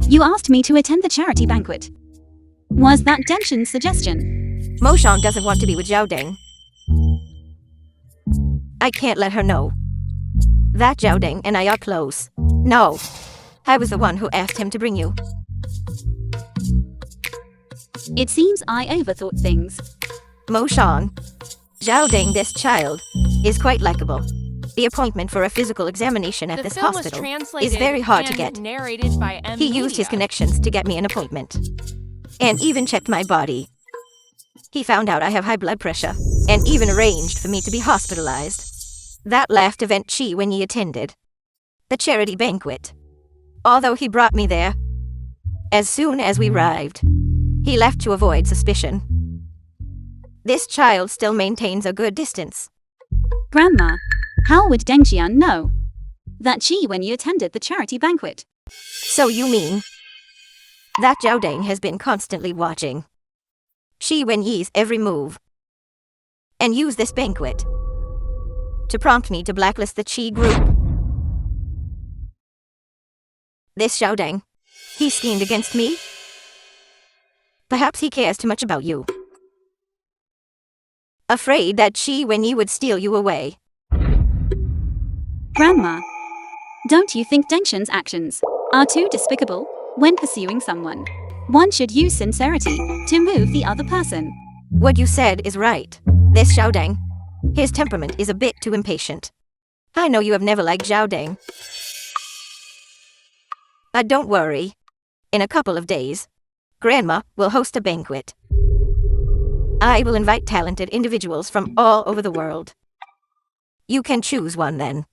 you asked me to attend the charity banquet. Was that Deng Xian's suggestion?
Moshang doesn't want to be with Zhao Deng. I can't let her know that Zhao Deng and I are close. No, I was the one who asked him to bring you.
It seems I overthought things.
Moshang, Zhao Deng, this child, is quite likable. The appointment for a physical examination at this hospital is very hard to get. He used his connections to get me an appointment, and even checked my body. He found out I have high blood pressure, and even arranged for me to be hospitalized. That last event Qi Wenyi attended, the charity banquet. Although he brought me there, as soon as we arrived, he left to avoid suspicion. This child still maintains a good distance.
Grandma, how would Deng Xian know that Qi Wenyi attended the charity banquet?
So you mean that Zhao Deng has been constantly watching Qi Wenyi's every move and used this banquet to prompt me to blacklist the Qi group? This Zhao Deng, he schemed against me? Perhaps he cares too much about you. Afraid that Qi Wenyi would steal you away.
Grandma, don't you think Deng Xian's actions are too despicable when pursuing someone? One should use sincerity to move the other person.
What you said is right. This Zhao Deng, his temperament is a bit too impatient. I know you have never liked Zhao Deng. But don't worry. In a couple of days, Grandma will host a banquet. I will invite talented individuals from all over the world. You can choose one then.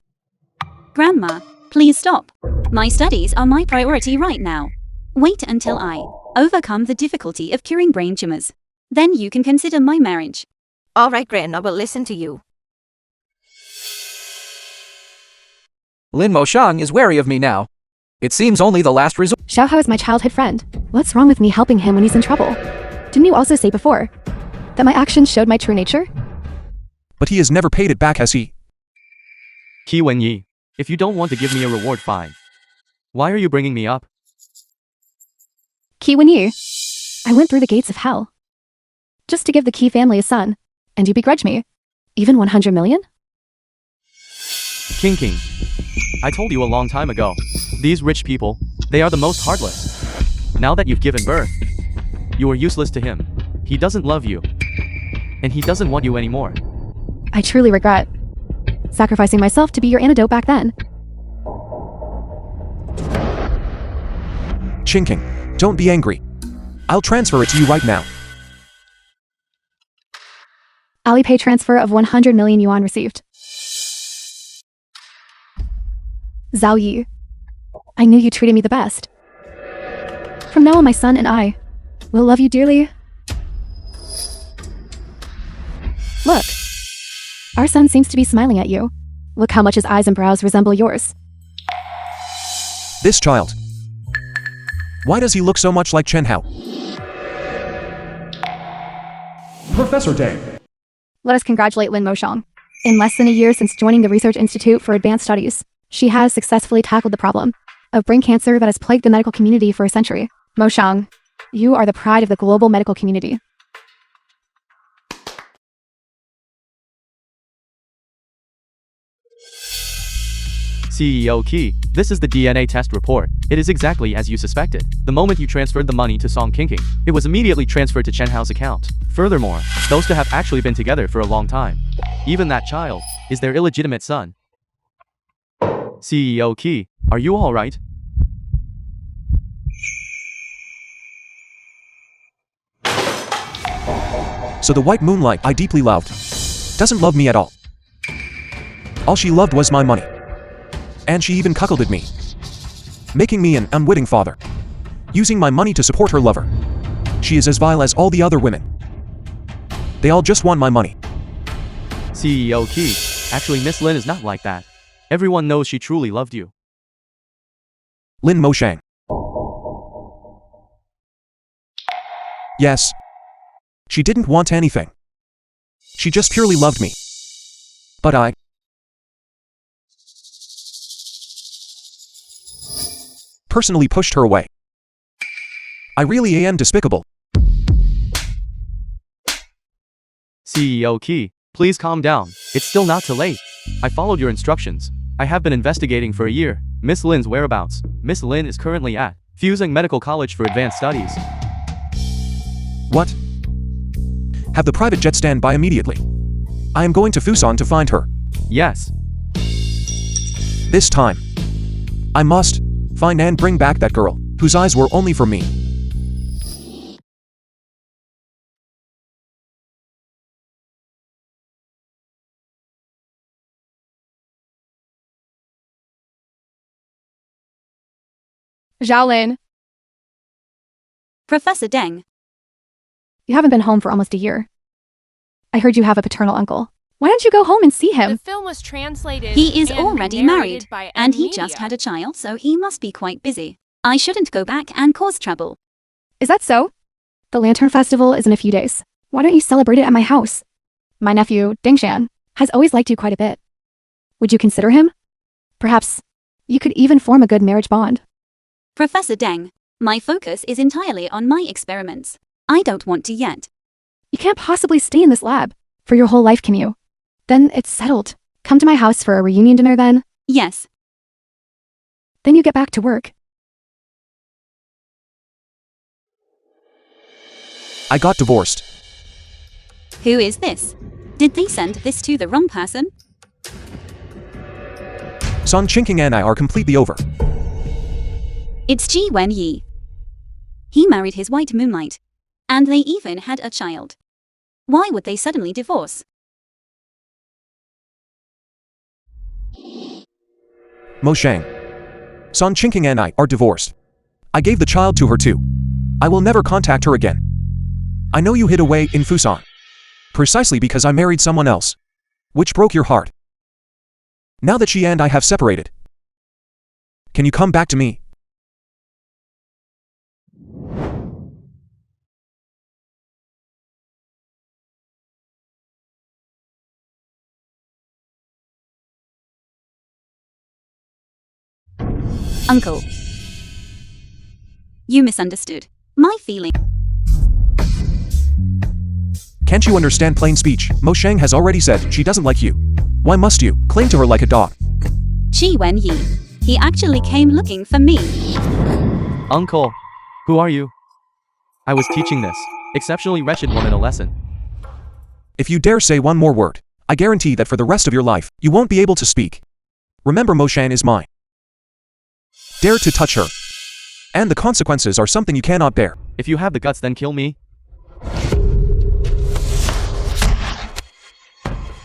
Grandma, please stop. My studies are my priority right now. Wait until I overcome the difficulty of curing brain tumors. Then you can consider my marriage.
All right, Grandma will listen to you.
Lin Moshang is wary of me now. It seems only the last resort.
Xiaohao is my childhood friend. What's wrong with me helping him when he's in trouble? Didn't you also say before that my actions showed my true nature?
But he has never paid it back, has he?
Qi Wenyi, if you don't want to give me a reward, fine. Why are you bringing me up?
Ki Wenyi. I went through the gates of hell. Just to give the Ki family a son. And you begrudge me? Even 100 million?
King. I told you a long time ago. These rich people, they are the most heartless. Now that you've given birth, you are useless to him. He doesn't love you. And he doesn't want you anymore.
I truly regret sacrificing myself to be your antidote back then.
Chinking, don't be angry. I'll transfer it to you right now.
Alipay transfer of 100 million yuan received. Zhao Yi, I knew you treated me the best. From now on, my son and I will love you dearly. Look, our son seems to be smiling at you. Look how much his eyes and brows resemble yours.
This child. Why does he look so much like Chen Hao? Professor Deng.
Let us congratulate Lin Moshang. In less than a year since joining the Research Institute for Advanced Studies, she has successfully tackled the problem of brain cancer that has plagued the medical community for a century. Moshang, you are the pride of the global medical community.
CEO Ki, this is the DNA test report. It is exactly as you suspected. The moment you transferred the money to Song King, it was immediately transferred to Chen Hao's account. Furthermore, those two have actually been together for a long time. Even that child is their illegitimate son. CEO Ki, are you alright?
So the white moonlight I deeply loved doesn't love me at all. All she loved was my money. And she even cuckolded me, making me an unwitting father, using my money to support her lover. She is as vile as all the other women. They all just want my money.
CEO Ki, actually Miss Lin is not like that. Everyone knows she truly loved you.
Lin Moshang. Yes. She didn't want anything. She just purely loved me. But I personally pushed her away. I really am despicable.
CEO Ki, please calm down. It's still not too late. I followed your instructions. I have been investigating for a year Miss Lin's whereabouts. Miss Lin is currently at Fusing Medical College for Advanced Studies.
What? Have the private jet stand by immediately. I am going to Fusan to find her.
Yes.
This time, I must find and bring back that girl, whose eyes were only for me.
Zhao Lin,
Professor Deng,
you haven't been home for almost a year. I heard you have a paternal uncle. Why don't you go home and see
The
him?
film was translated.
he is
and
already
narrated
married,
by
and
M
he
Media.
just had a child, so he must be quite busy. I shouldn't go back and cause trouble.
Is that so? The Lantern Festival is in a few days. Why don't you celebrate it at my house? My nephew, Dingshan, has always liked you quite a bit. Would you consider him? Perhaps you could even form a good marriage bond.
Professor Deng, my focus is entirely on my experiments. I don't want to yet.
You can't possibly stay in this lab for your whole life, can you? Then it's settled. Come to my house for a reunion dinner then.
Yes.
Then you get back to work.
I got divorced.
Who is this? Did they send this to the wrong person?
Song Chinking and I are completely over.
It's Ji Wenyi. He married his white moonlight. And they even had a child. Why would they suddenly divorce?
Moshang. Song Chinking and I are divorced. I gave the child to her too. I will never contact her again. I know you hid away in Fusan. Precisely because I married someone else. Which broke your heart. Now that she and I have separated, can you come back to me?
Uncle. You misunderstood my feeling.
Can't you understand plain speech? Mo Shang has already said she doesn't like you. Why must you cling to her like a dog?
Qi Wenyi. He actually came looking for me.
Uncle, who are you? I was teaching this exceptionally wretched woman a lesson.
If you dare say one more word, I guarantee that for the rest of your life, you won't be able to speak. Remember, Mo Shang is mine. Dare to touch her, and the consequences are something you cannot bear.
If you have the guts, then kill me.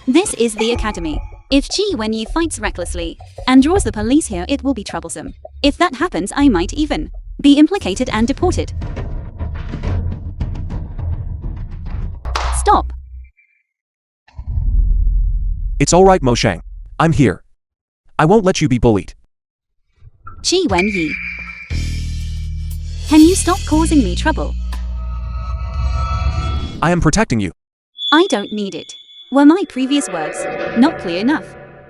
This is the academy. If Qi Wenyi fights recklessly and draws the police here, it will be troublesome. If that happens, I might even be implicated and deported. Stop.
It's alright, Mo Shang. I'm here. I won't let you be bullied.
Qi Wenyi. Can you stop causing me trouble?
I am protecting you.
I don't need it. Were my previous words not clear enough?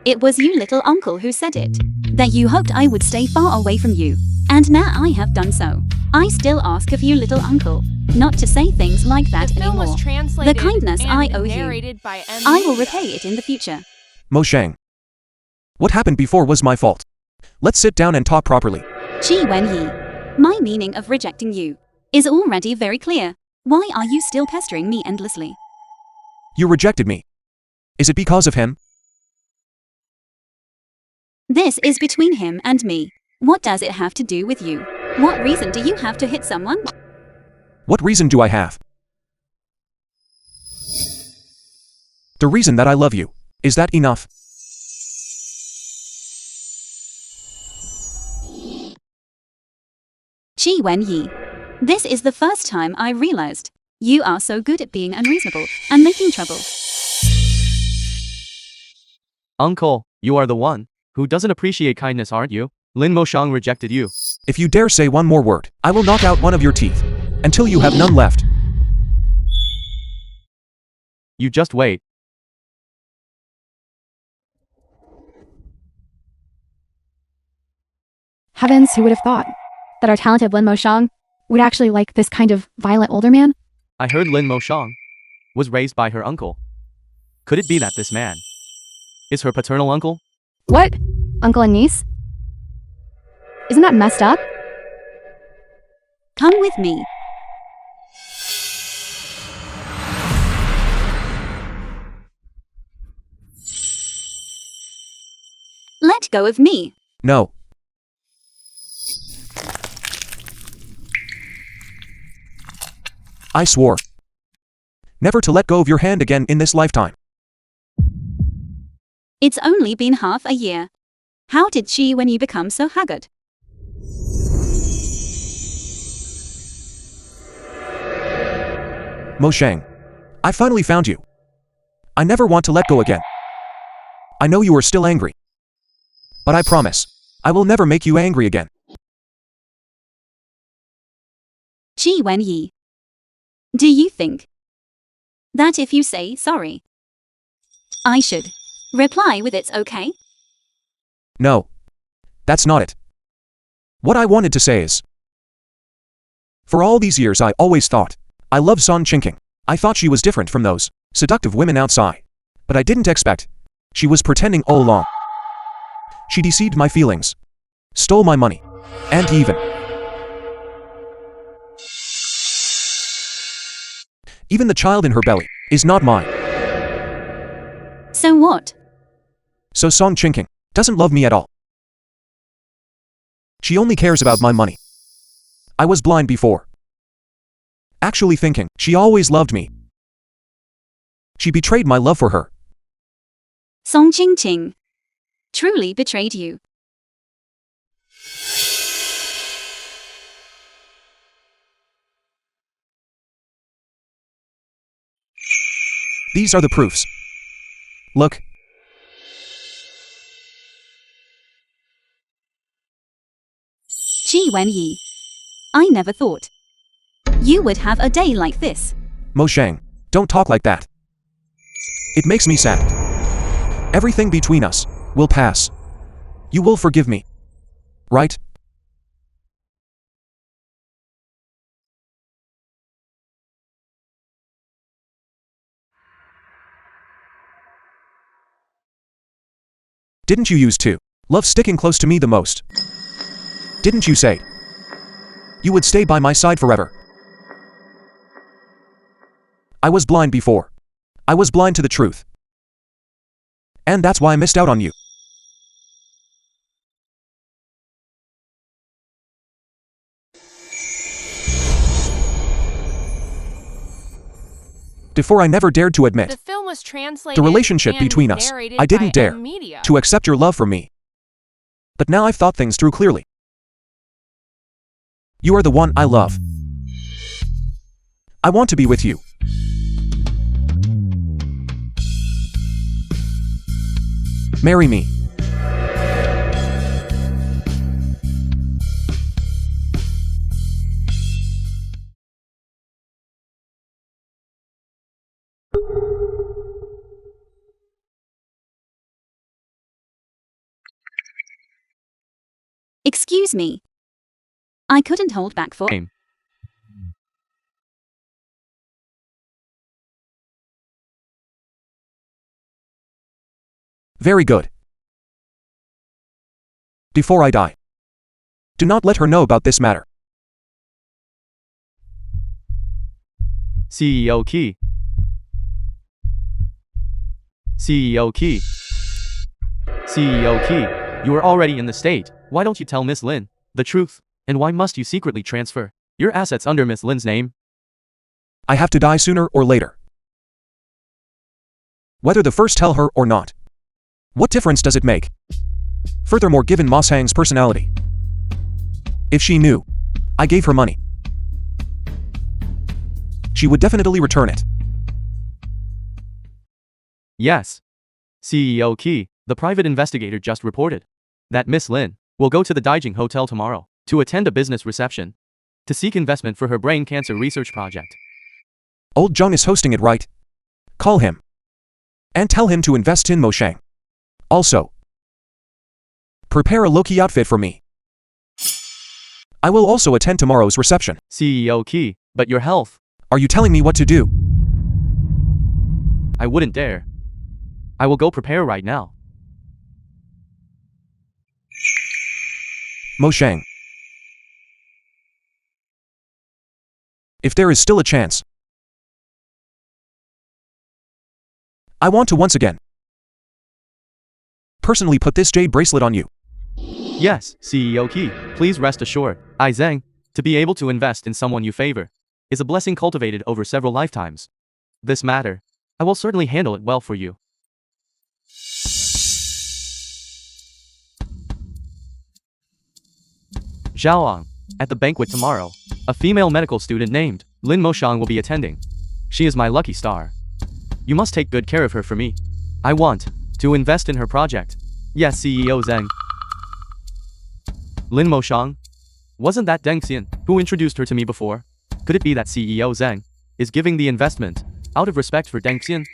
It was you, little uncle, who said it. That you hoped I would stay far away from you. And now I have done so. I still ask of you, little uncle, not to say things like that
The film
anymore.
was translated
The kindness
and
I owe you,
narrated by M.
I will
Media.
repay it in the future.
Mo Shang. What happened before was my fault. Let's sit down and talk properly.
Qi Wenyi. My meaning of rejecting you is already very clear. Why are you still pestering me endlessly?
You rejected me. Is it because of him?
This is between him and me. What does it have to do with you? What reason do you have to hit someone?
What reason do I have? The reason that I love you. Is that enough?
Qi Wenyi. This is the first time I realized you are so good at being unreasonable and making trouble.
Uncle, you are the one who doesn't appreciate kindness, aren't you? Lin Mo Shang rejected you.
If you dare say one more word, I will knock out one of your teeth. Until you have none left.
You just wait.
Heavens, who would have thought that our talented Lin Mo Shang would actually like this kind of violent older man?
I heard Lin Mo Shang was raised by her uncle. Could it be that this man is her paternal uncle?
What? Uncle and niece? Isn't that messed up?
Come with me. Let go of me.
No. I swore never to let go of your hand again in this lifetime.
It's only been half a year. How did she when you become so haggard?
Mo Shang. I finally found you. I never want to let go again. I know you are still angry. But I promise, I will never make you angry again.
Qi Wenyi. Do you think that if you say sorry, I should reply with it's okay?
No. That's not it. What I wanted to say is, for all these years I always thought I loved Song Qingqing. I thought she was different from those seductive women outside. But I didn't expect she was pretending all along. She deceived my feelings, stole my money, and even the child in her belly is not mine.
So what?
So Song Qingqing doesn't love me at all. She only cares about my money. I was blind before, actually thinking she always loved me. She betrayed my love for her.
Song Qingqing truly betrayed you.
These are the proofs. Look.
Qi Wenyi. I never thought you would have a day like this.
Mo Shang, don't talk like that. It makes me sad. Everything between us will pass. You will forgive me, right? Didn't you used to love sticking close to me the most? Didn't you say you would stay by my side forever? I was blind before. I was blind to the truth. And that's why I missed out on you. Before I never dared to admit
The film was translated
the relationship
and
between us.
narrated
I didn't
by
dare
Media.
to accept your love for me. But now I've thought things through clearly. You are the one I love. I want to be with you. Marry me.
Excuse me. I couldn't hold back for.
Same.
Very good. Before I die, do not let her know about this matter.
CEO Key. CEO Key. CEO Key. You are already in the state. Why don't you tell Miss Lin the truth? And why must you secretly transfer your assets under Miss Lin's name?
I have to die sooner or later. Whether the first tell her or not. What difference does it make? Furthermore, given Ma Hang's personality, if she knew I gave her money, she would definitely return it.
Yes. CEO Key, the private investigator just reported that Miss Lin will go to the Daijing Hotel tomorrow to attend a business reception to seek investment for her brain cancer research project.
Old Zheng is hosting it, right? Call him and tell him to invest in Mo Shang. Also, prepare a low-key outfit for me. I will also attend tomorrow's reception.
CEO Key, but your health.
Are you telling me what to do?
I wouldn't dare. I will go prepare right now.
Mo Shang. If there is still a chance, I want to once again personally put this jade bracelet on you.
Yes, CEO Key, please rest assured, I Zhang, to be able to invest in someone you favor, is a blessing cultivated over several lifetimes. This matter, I will certainly handle it well for you. Zhaoang, at the banquet tomorrow, a female medical student named Lin Moshang will be attending. She is my lucky star. You must take good care of her for me. I want to invest in her project. Yes, CEO Zheng. Lin Moshang? Wasn't that Deng Xian who introduced her to me before? Could it be that CEO Zheng is giving the investment out of respect for Deng Xian?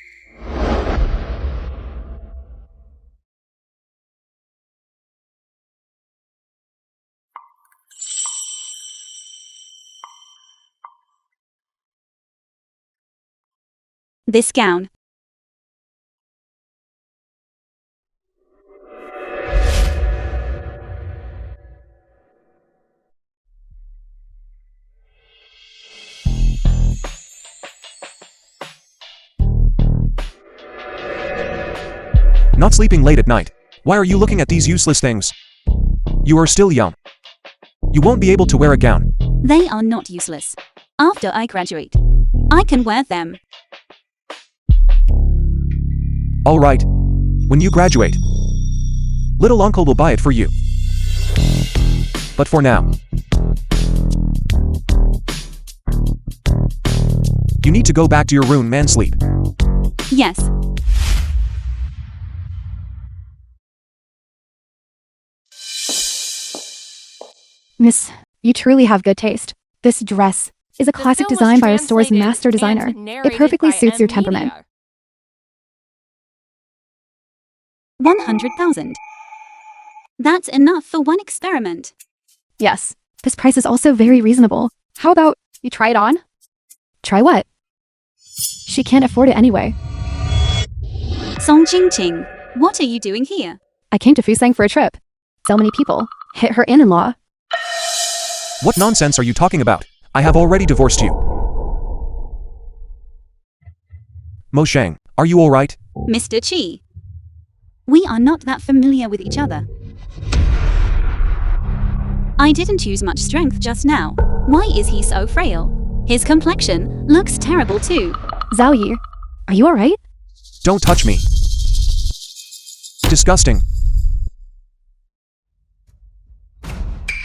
This gown.
Not sleeping late at night. Why are you looking at these useless things? You are still young. You won't be able to wear a gown.
They are not useless. After I graduate, I can wear them.
All right. When you graduate, little uncle will buy it for you. But for now, you need to go back to your room and sleep.
Yes.
Miss, you truly have good taste. This dress is a classic
film was
design by our store's
translated
master
and
designer. It
narrated
perfectly
by
suits your
Media.
temperament.
100,000. That's enough for one experiment.
Yes, this price is also very reasonable. How about you try it on? Try what? She can't afford it anyway.
Song Ching Ching, what are you doing here?
I came to Fusang for a trip. So many people hit her in-law.
What nonsense are you talking about? I have already divorced you. Mo Shang, are you alright?
Mr. Chi. We are not that familiar with each other. I didn't use much strength just now. Why is he so frail? His complexion looks terrible too.
Zhao Yi, are you alright?
Don't touch me. Disgusting.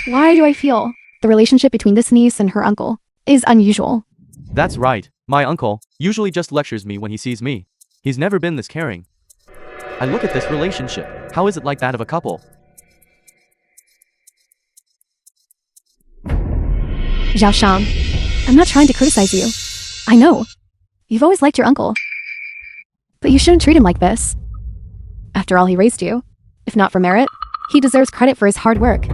Why do I feel the relationship between this niece and her uncle is unusual?
That's right. My uncle usually just lectures me when he sees me. He's never been this caring. I look at this relationship. How is it like that of a couple?
Zhao Shang, I'm not trying to criticize you. I know. You've always liked your uncle. But you shouldn't treat him like this. After all, he raised you. If not for merit, he deserves credit for his hard work.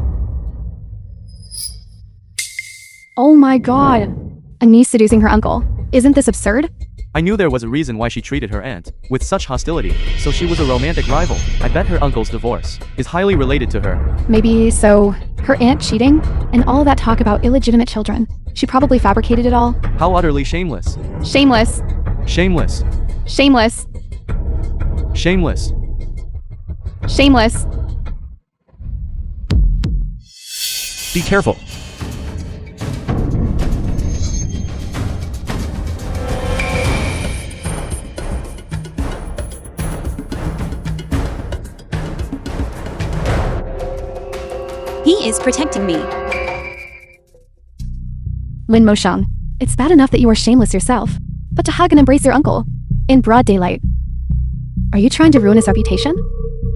Oh my god. A niece seducing her uncle. Isn't this absurd?
I knew there was a reason why she treated her aunt with such hostility, so she was a romantic rival. I bet her uncle's divorce is highly related to her.
Maybe so. Her aunt cheating? And all that talk about illegitimate children. She probably fabricated it all.
How utterly shameless.
Shameless.
Shameless.
Shameless.
Shameless.
Shameless.
Be careful.
He is protecting me.
Lin Moshang, it's bad enough that you are shameless yourself, but to hug and embrace your uncle in broad daylight. Are you trying to ruin his reputation?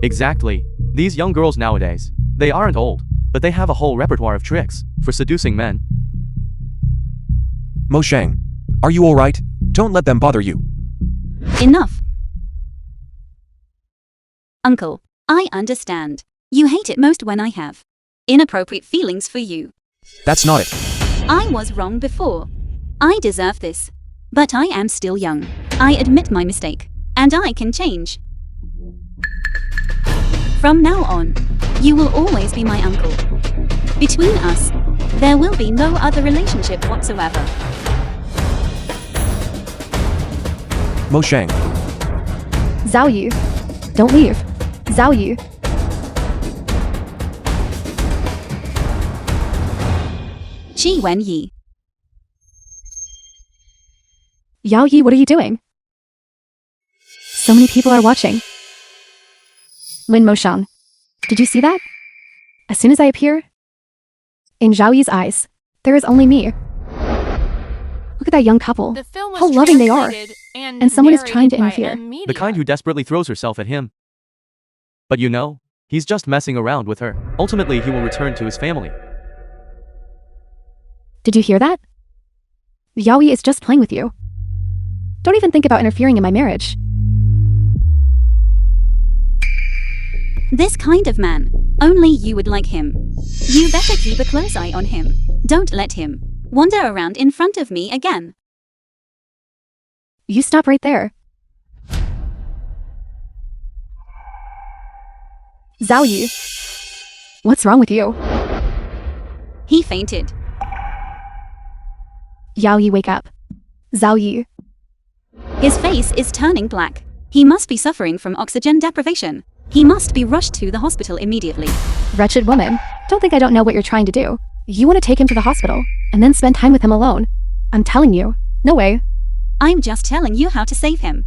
Exactly. These young girls nowadays, they aren't old, but they have a whole repertoire of tricks for seducing men.
Mo Shang, are you alright? Don't let them bother you.
Enough. Uncle, I understand. You hate it most when I have inappropriate feelings for you.
That's not it.
I was wrong before. I deserve this. But I am still young. I admit my mistake. And I can change. From now on, you will always be my uncle. Between us, there will be no other relationship whatsoever.
Mo Shang,
Zhao Yu. Don't leave. Zhao Yu.
Qi Wen Yi.
Yao Yi, what are you doing? So many people are watching. Lin Moshang, did you see that? As soon as I appear, in Zhao Yi's eyes, there is only me. Look at that young couple.
The film was
How loving they are.
translated
And someone is trying to
narrated by
interfere.
M
The kind who desperately throws herself at him. But you know, he's just messing around with her. Ultimately, he will return to his family.
Did you hear that? Yao Yi is just playing with you. Don't even think about interfering in my marriage.
This kind of man, only you would like him. You better keep a close eye on him. Don't let him wander around in front of me again.
You stop right there. Zhao Yu. What's wrong with you?
He fainted.
Yao Yi, wake up. Zhao Yu.
His face is turning black. He must be suffering from oxygen deprivation. He must be rushed to the hospital immediately.
Wretched woman. Don't think I don't know what you're trying to do. You want to take him to the hospital, and then spend time with him alone. I'm telling you, no way.
I'm just telling you how to save him.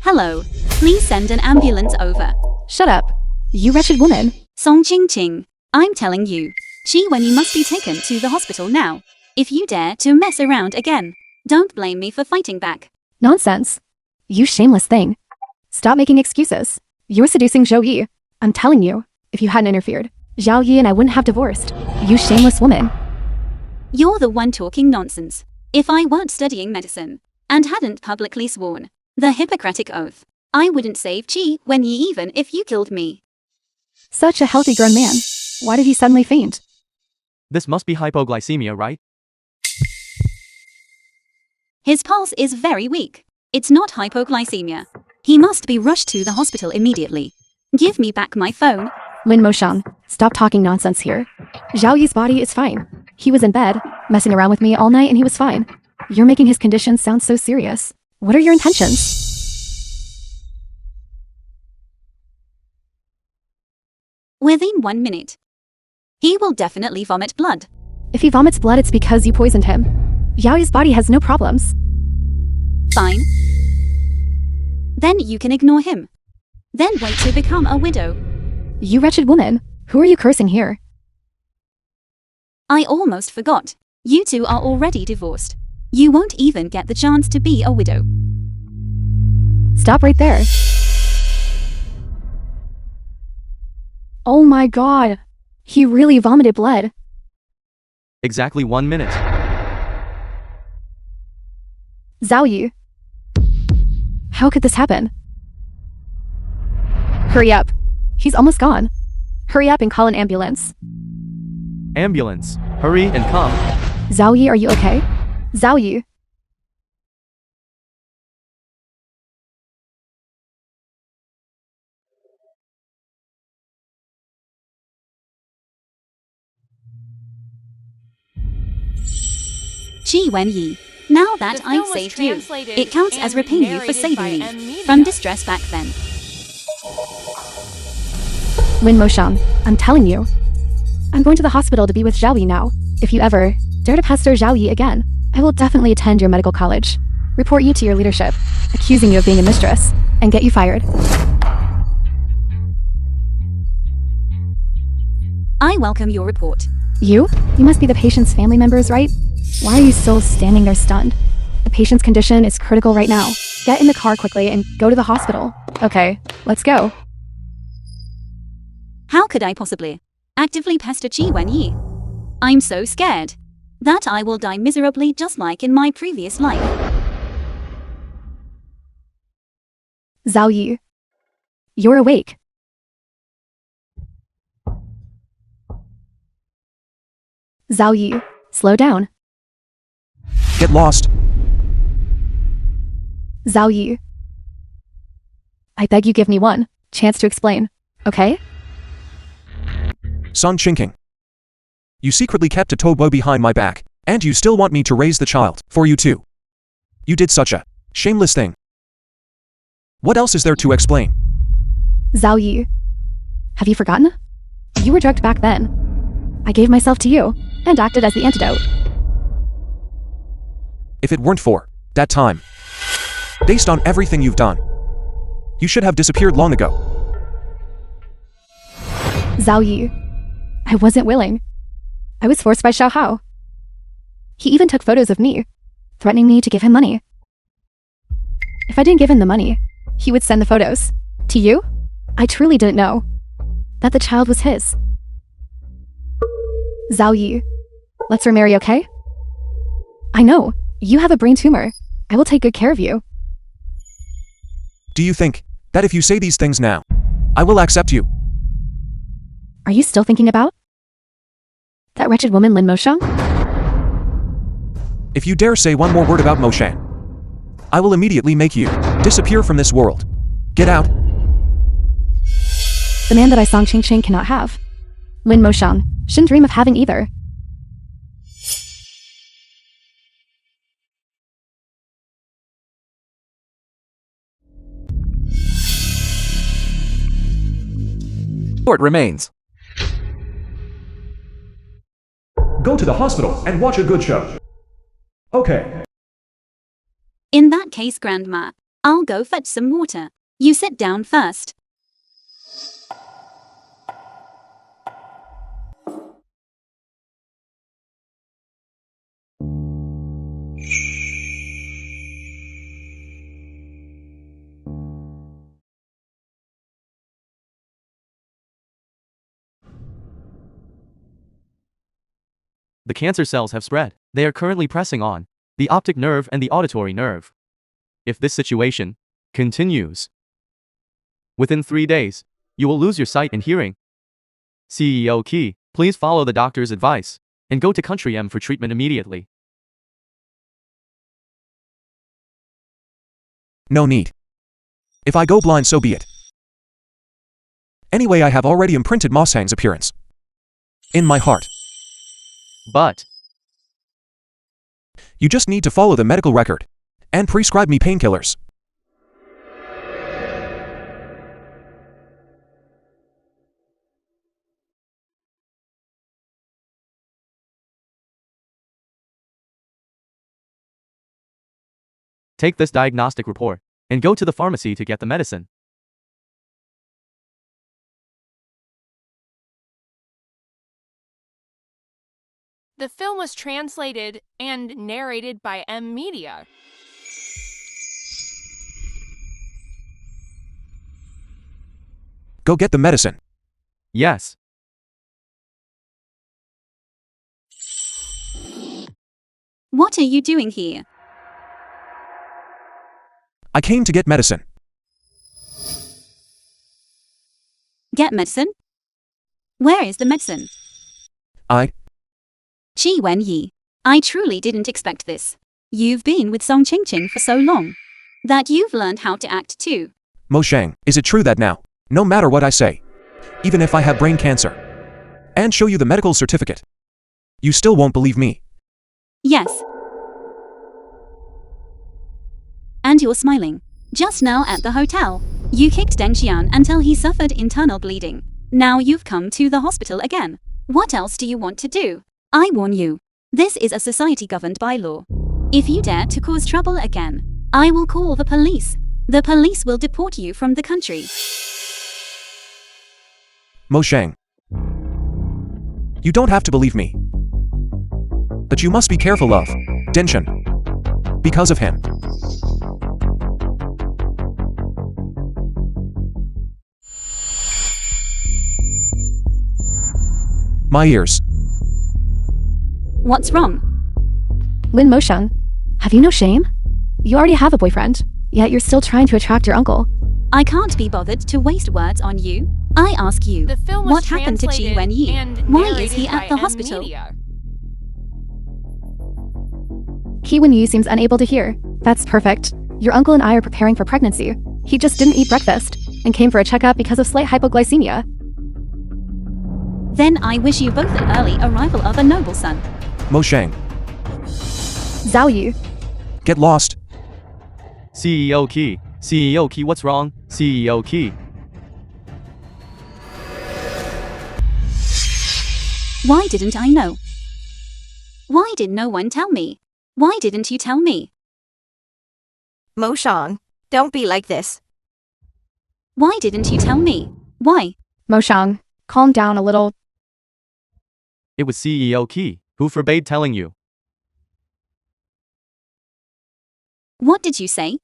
Hello. Please send an ambulance over.
Shut up. You wretched woman.
Song Ching Ching. I'm telling you. Qi Wen Yi must be taken to the hospital now. If you dare to mess around again, don't blame me for fighting back.
Nonsense. You shameless thing. Stop making excuses. You're seducing Zhou Yi. I'm telling you, if you hadn't interfered, Zhao Yi and I wouldn't have divorced. You shameless woman.
You're the one talking nonsense. If I weren't studying medicine and hadn't publicly sworn the Hippocratic Oath, I wouldn't save Qi Wen Yi even if you killed me.
Such a healthy grown man. Why did he suddenly faint?
This must be hypoglycemia, right?
His pulse is very weak. It's not hypoglycemia. He must be rushed to the hospital immediately. Give me back my phone.
Lin Moshang, stop talking nonsense here. Zhao Yi's body is fine. He was in bed, messing around with me all night and he was fine. You're making his condition sound so serious. What are your intentions?
Within 1 minute. He will definitely vomit blood.
If he vomits blood, it's because you poisoned him. Zhao Yi's body has no problems.
Fine. Then you can ignore him. Then wait to become a widow.
You wretched woman. Who are you cursing here?
I almost forgot. You two are already divorced. You won't even get the chance to be a widow.
Stop right there. Oh my god. He really vomited blood.
Exactly 1 minute.
Zhao Yi. How could this happen? Hurry up. He's almost gone. Hurry up and call an ambulance.
Ambulance, hurry and come.
Zhao Yi, are you okay? Zhao Yi.
Qi Wenyi. Now that
The film
I've
was
saved you,
translated
it counts as
and
repaying you for
narrated
saving
by
me
M-Media.
from distress back then.
Lin Moshang, I'm telling you. I'm going to the hospital to be with Zhao Yi now. If you ever dare to pester Zhao Yi again, I will definitely attend your medical college, report you to your leadership, accusing you of being a mistress, and get you fired.
I welcome your report.
You? You must be the patient's family members, right? Why are you still standing there stunned? The patient's condition is critical right now. Get in the car quickly and go to the hospital. Okay, let's go.
How could I possibly actively pester Qi Wenyi? I'm so scared that I will die miserably just like in my previous life.
Zhao Yi. You're awake. Zhao Yi, slow down.
Get lost.
Zhao Yi. I beg you give me one chance to explain, okay?
Sun Chinking. You secretly kept a Tobo behind my back, and you still want me to raise the child for you too. You did such a shameless thing. What else is there to explain?
Zhao Yi. Have you forgotten? You were drugged back then. I gave myself to you and acted as the antidote.
If it weren't for that time, based on everything you've done, you should have disappeared long ago.
Zhao Yi. I wasn't willing. I was forced by Xiao Hao. He even took photos of me, threatening me to give him money. If I didn't give him the money, he would send the photos. To you? I truly didn't know that the child was his. Zhao Yi. Let's remarry, okay? I know. You have a brain tumor. I will take good care of you.
Do you think that if you say these things now, I will accept you?
Are you still thinking about that wretched woman Lin Moshang?
If you dare say one more word about Moshan, I will immediately make you disappear from this world. Get out.
The man that I Song Ching Ching cannot have. Lin Moshang shouldn't dream of having either.
Court remains.
Go to the hospital and watch a good show. Okay.
In that case, Grandma, I'll go fetch some water. You sit down first.
The cancer cells have spread. They are currently pressing on the optic nerve and the auditory nerve. If this situation continues, within 3 days, you will lose your sight and hearing. CEO Key, please follow the doctor's advice and go to Country M for treatment immediately.
No need. If I go blind, so be it. Anyway, I have already imprinted Moshang's appearance in my heart.
But
You just need to follow the medical record and prescribe me painkillers.
take this diagnostic report and go to the pharmacy to get the medicine.
The film was translated and narrated by M Media.
Go get the medicine.
Yes.
What are you doing here?
I came to get medicine.
Get medicine? Where is the medicine? Chi Wen-yi, I truly didn't expect this. You've been with Song Ching-ching for so long that you've learned how to act too.
Moshang, is it true that now, no matter what I say, even if I have brain cancer, and show you the medical certificate, you still won't believe me?
Yes. And you're smiling. Just now at the hotel, you kicked Deng Xian until he suffered internal bleeding. Now you've come to the hospital again. What else do you want to do? I warn you, this is a society governed by law. If you dare to cause trouble again, I will call the police. The police will deport you from the country.
Moshang, you don't have to believe me. But you must be careful of Denshin. Because of him. My ears.
What's wrong?
Lin Moshang, have you no shame? You already have a boyfriend, yet you're still trying to attract your uncle.
I can't be bothered to waste words on you. I ask you,
The film was
what happened to Chi
translated
Wen-yi?
and
Why is
narrated
he
by
at the
M
hospital?
Media.
Ki Wen-yi seems unable to hear. That's perfect. Your uncle and I are preparing for pregnancy. He just didn't eat breakfast and came for a checkup because of slight hypoglycemia.
Then I wish you both an early arrival of a noble son.
Moshang,
Zhao Yu,
get lost.
CEO Key, what's wrong? CEO Key.
Why didn't I know? Why did no one tell me? Why didn't you tell me?
Moshang, don't be like this.
Why didn't you tell me? Why?
Moshang, calm down a little.
It was CEO Key who forbade telling you.
What did you say?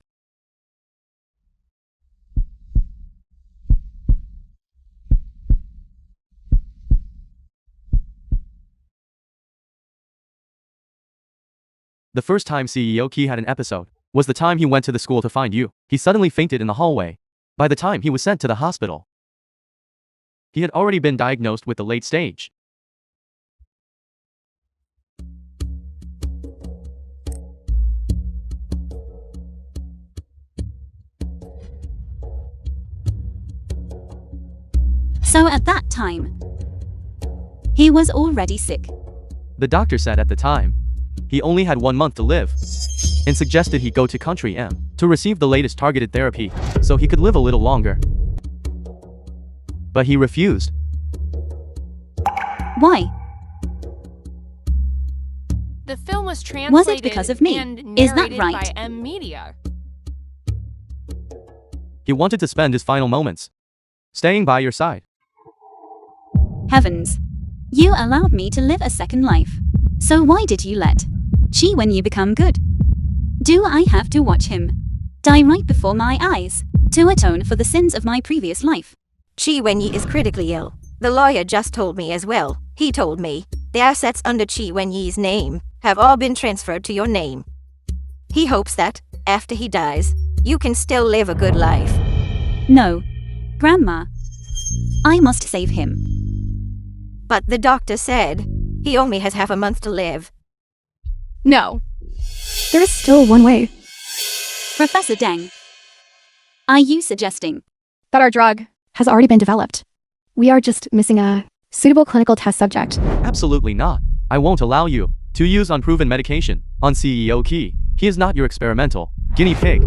The first time CEO Key had an episode was the time he went to the school to find you. He suddenly fainted in the hallway. By the time he was sent to the hospital, he had already been diagnosed with the late stage.
So at that time, he was already sick.
The doctor said at the time, he only had 1 month to live, and suggested he go to Country M to receive the latest targeted therapy, so he could live a little longer. But he refused.
Why?
The film was translated
because of me?
and
Is that
narrated
right?
by M Media.
He wanted to spend his final moments staying by your side.
Heavens. You allowed me to live a second life. So why did you let Chi Wen-yi become good? Do I have to watch him die right before my eyes to atone for the sins of my previous life?
Chi Wen-yi is critically ill. The lawyer just told me as well. He told me the assets under Chi Wen-yi's name have all been transferred to your name. He hopes that, after he dies, you can still live a good life.
No. Grandma. I must save him.
But the doctor said he only has half a month to live.
No. There is still one way.
Professor Deng. Are you suggesting
that our drug has already been developed? We are just missing a suitable clinical test subject.
Absolutely not. I won't allow you to use unproven medication on CEO Key. He is not your experimental guinea pig.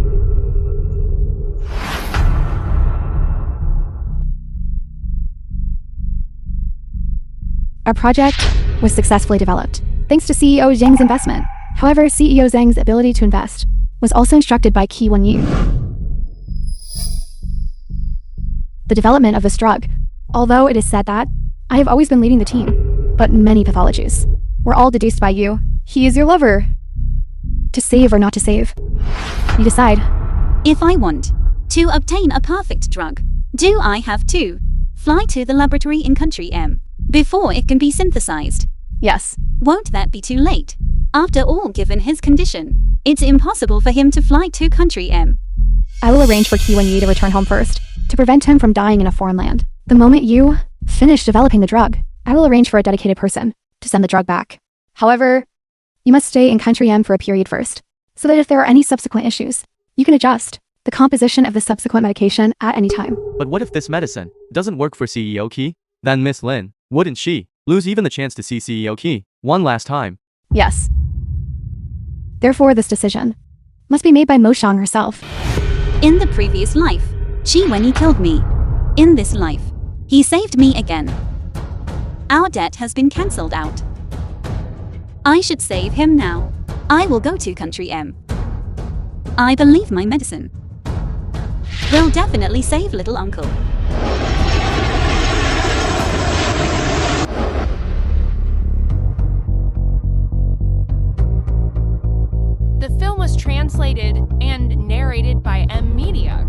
Our project was successfully developed, thanks to CEO Zhang's investment. However, CEO Zhang's ability to invest was also instructed by Qi Wenyi. The development of this drug, although it is said that I have always been leading the team, but many pathologies were all deduced by you. He is your lover. To save or not to save, you decide.
if I want to obtain a perfect drug, do I have to fly to the laboratory in country M before it can be synthesized?
Yes.
Won't that be too late? After all, given his condition, it's impossible for him to fly to country M.
I will arrange for Qi Wenyi to return home first, to prevent him from dying in a foreign land. The moment you finish developing the drug, I will arrange for a dedicated person to send the drug back. However, you must stay in country M for a period first, so that if there are any subsequent issues, you can adjust the composition of the subsequent medication at any time.
But what if this medicine doesn't work for CEO Qi? Then Miss Lin, wouldn't she lose even the chance to see CEO Qi one last time?
Yes. Therefore, this decision must be made by Mo Shang herself.
In the previous life, Qi Wenyi killed me. In this life, he saved me again. Our debt has been cancelled out. I should save him now. I will go to country M. I believe my medicine will definitely save little uncle.
The film was translated and narrated by M Media.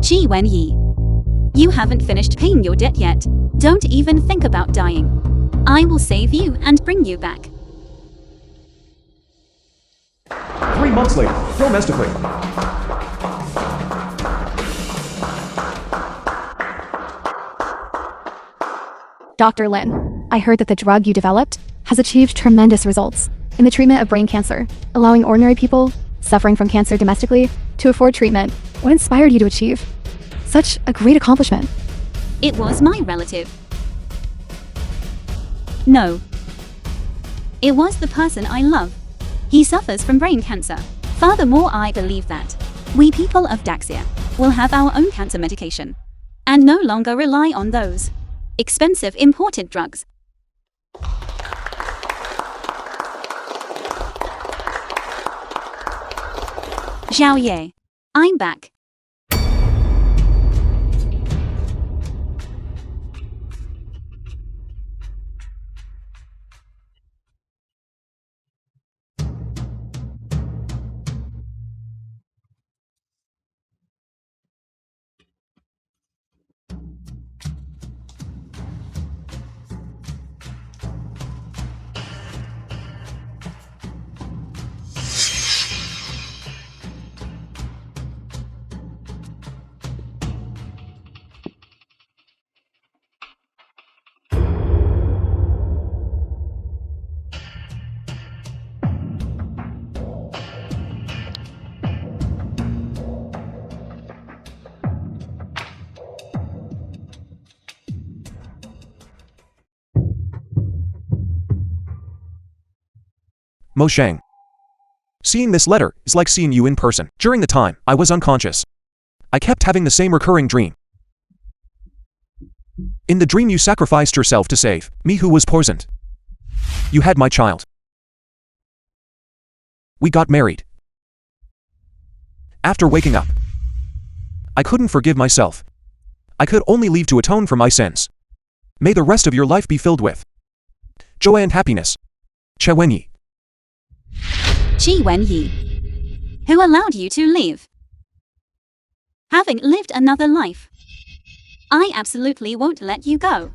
Qi Wenyi, you haven't finished paying your debt yet. Don't even think about dying. I will save you and bring you back.
3 months later, domestically.
Dr. Lin, I heard that the drug you developed has achieved tremendous results in the treatment of brain cancer, allowing ordinary people suffering from cancer domestically to afford treatment. What inspired you to achieve such a great accomplishment?
It was my relative. No. It was the person I love. He suffers from brain cancer. Furthermore, I believe that we people of Daxia will have our own cancer medication and no longer rely on those expensive imported drugs. Zhao Ye, I'm back.
Mo Shang. Seeing this letter is like seeing you in person. During the time I was unconscious, I kept having the same recurring dream. In the dream you sacrificed yourself to save me who was poisoned. You had my child. We got married. After waking up, I couldn't forgive myself. I could only leave to atone for my sins. May the rest of your life be filled with joy and happiness. Qi Wenyi.
Qi Wenyi, who allowed you to live. Having lived another life, I absolutely won't let you go.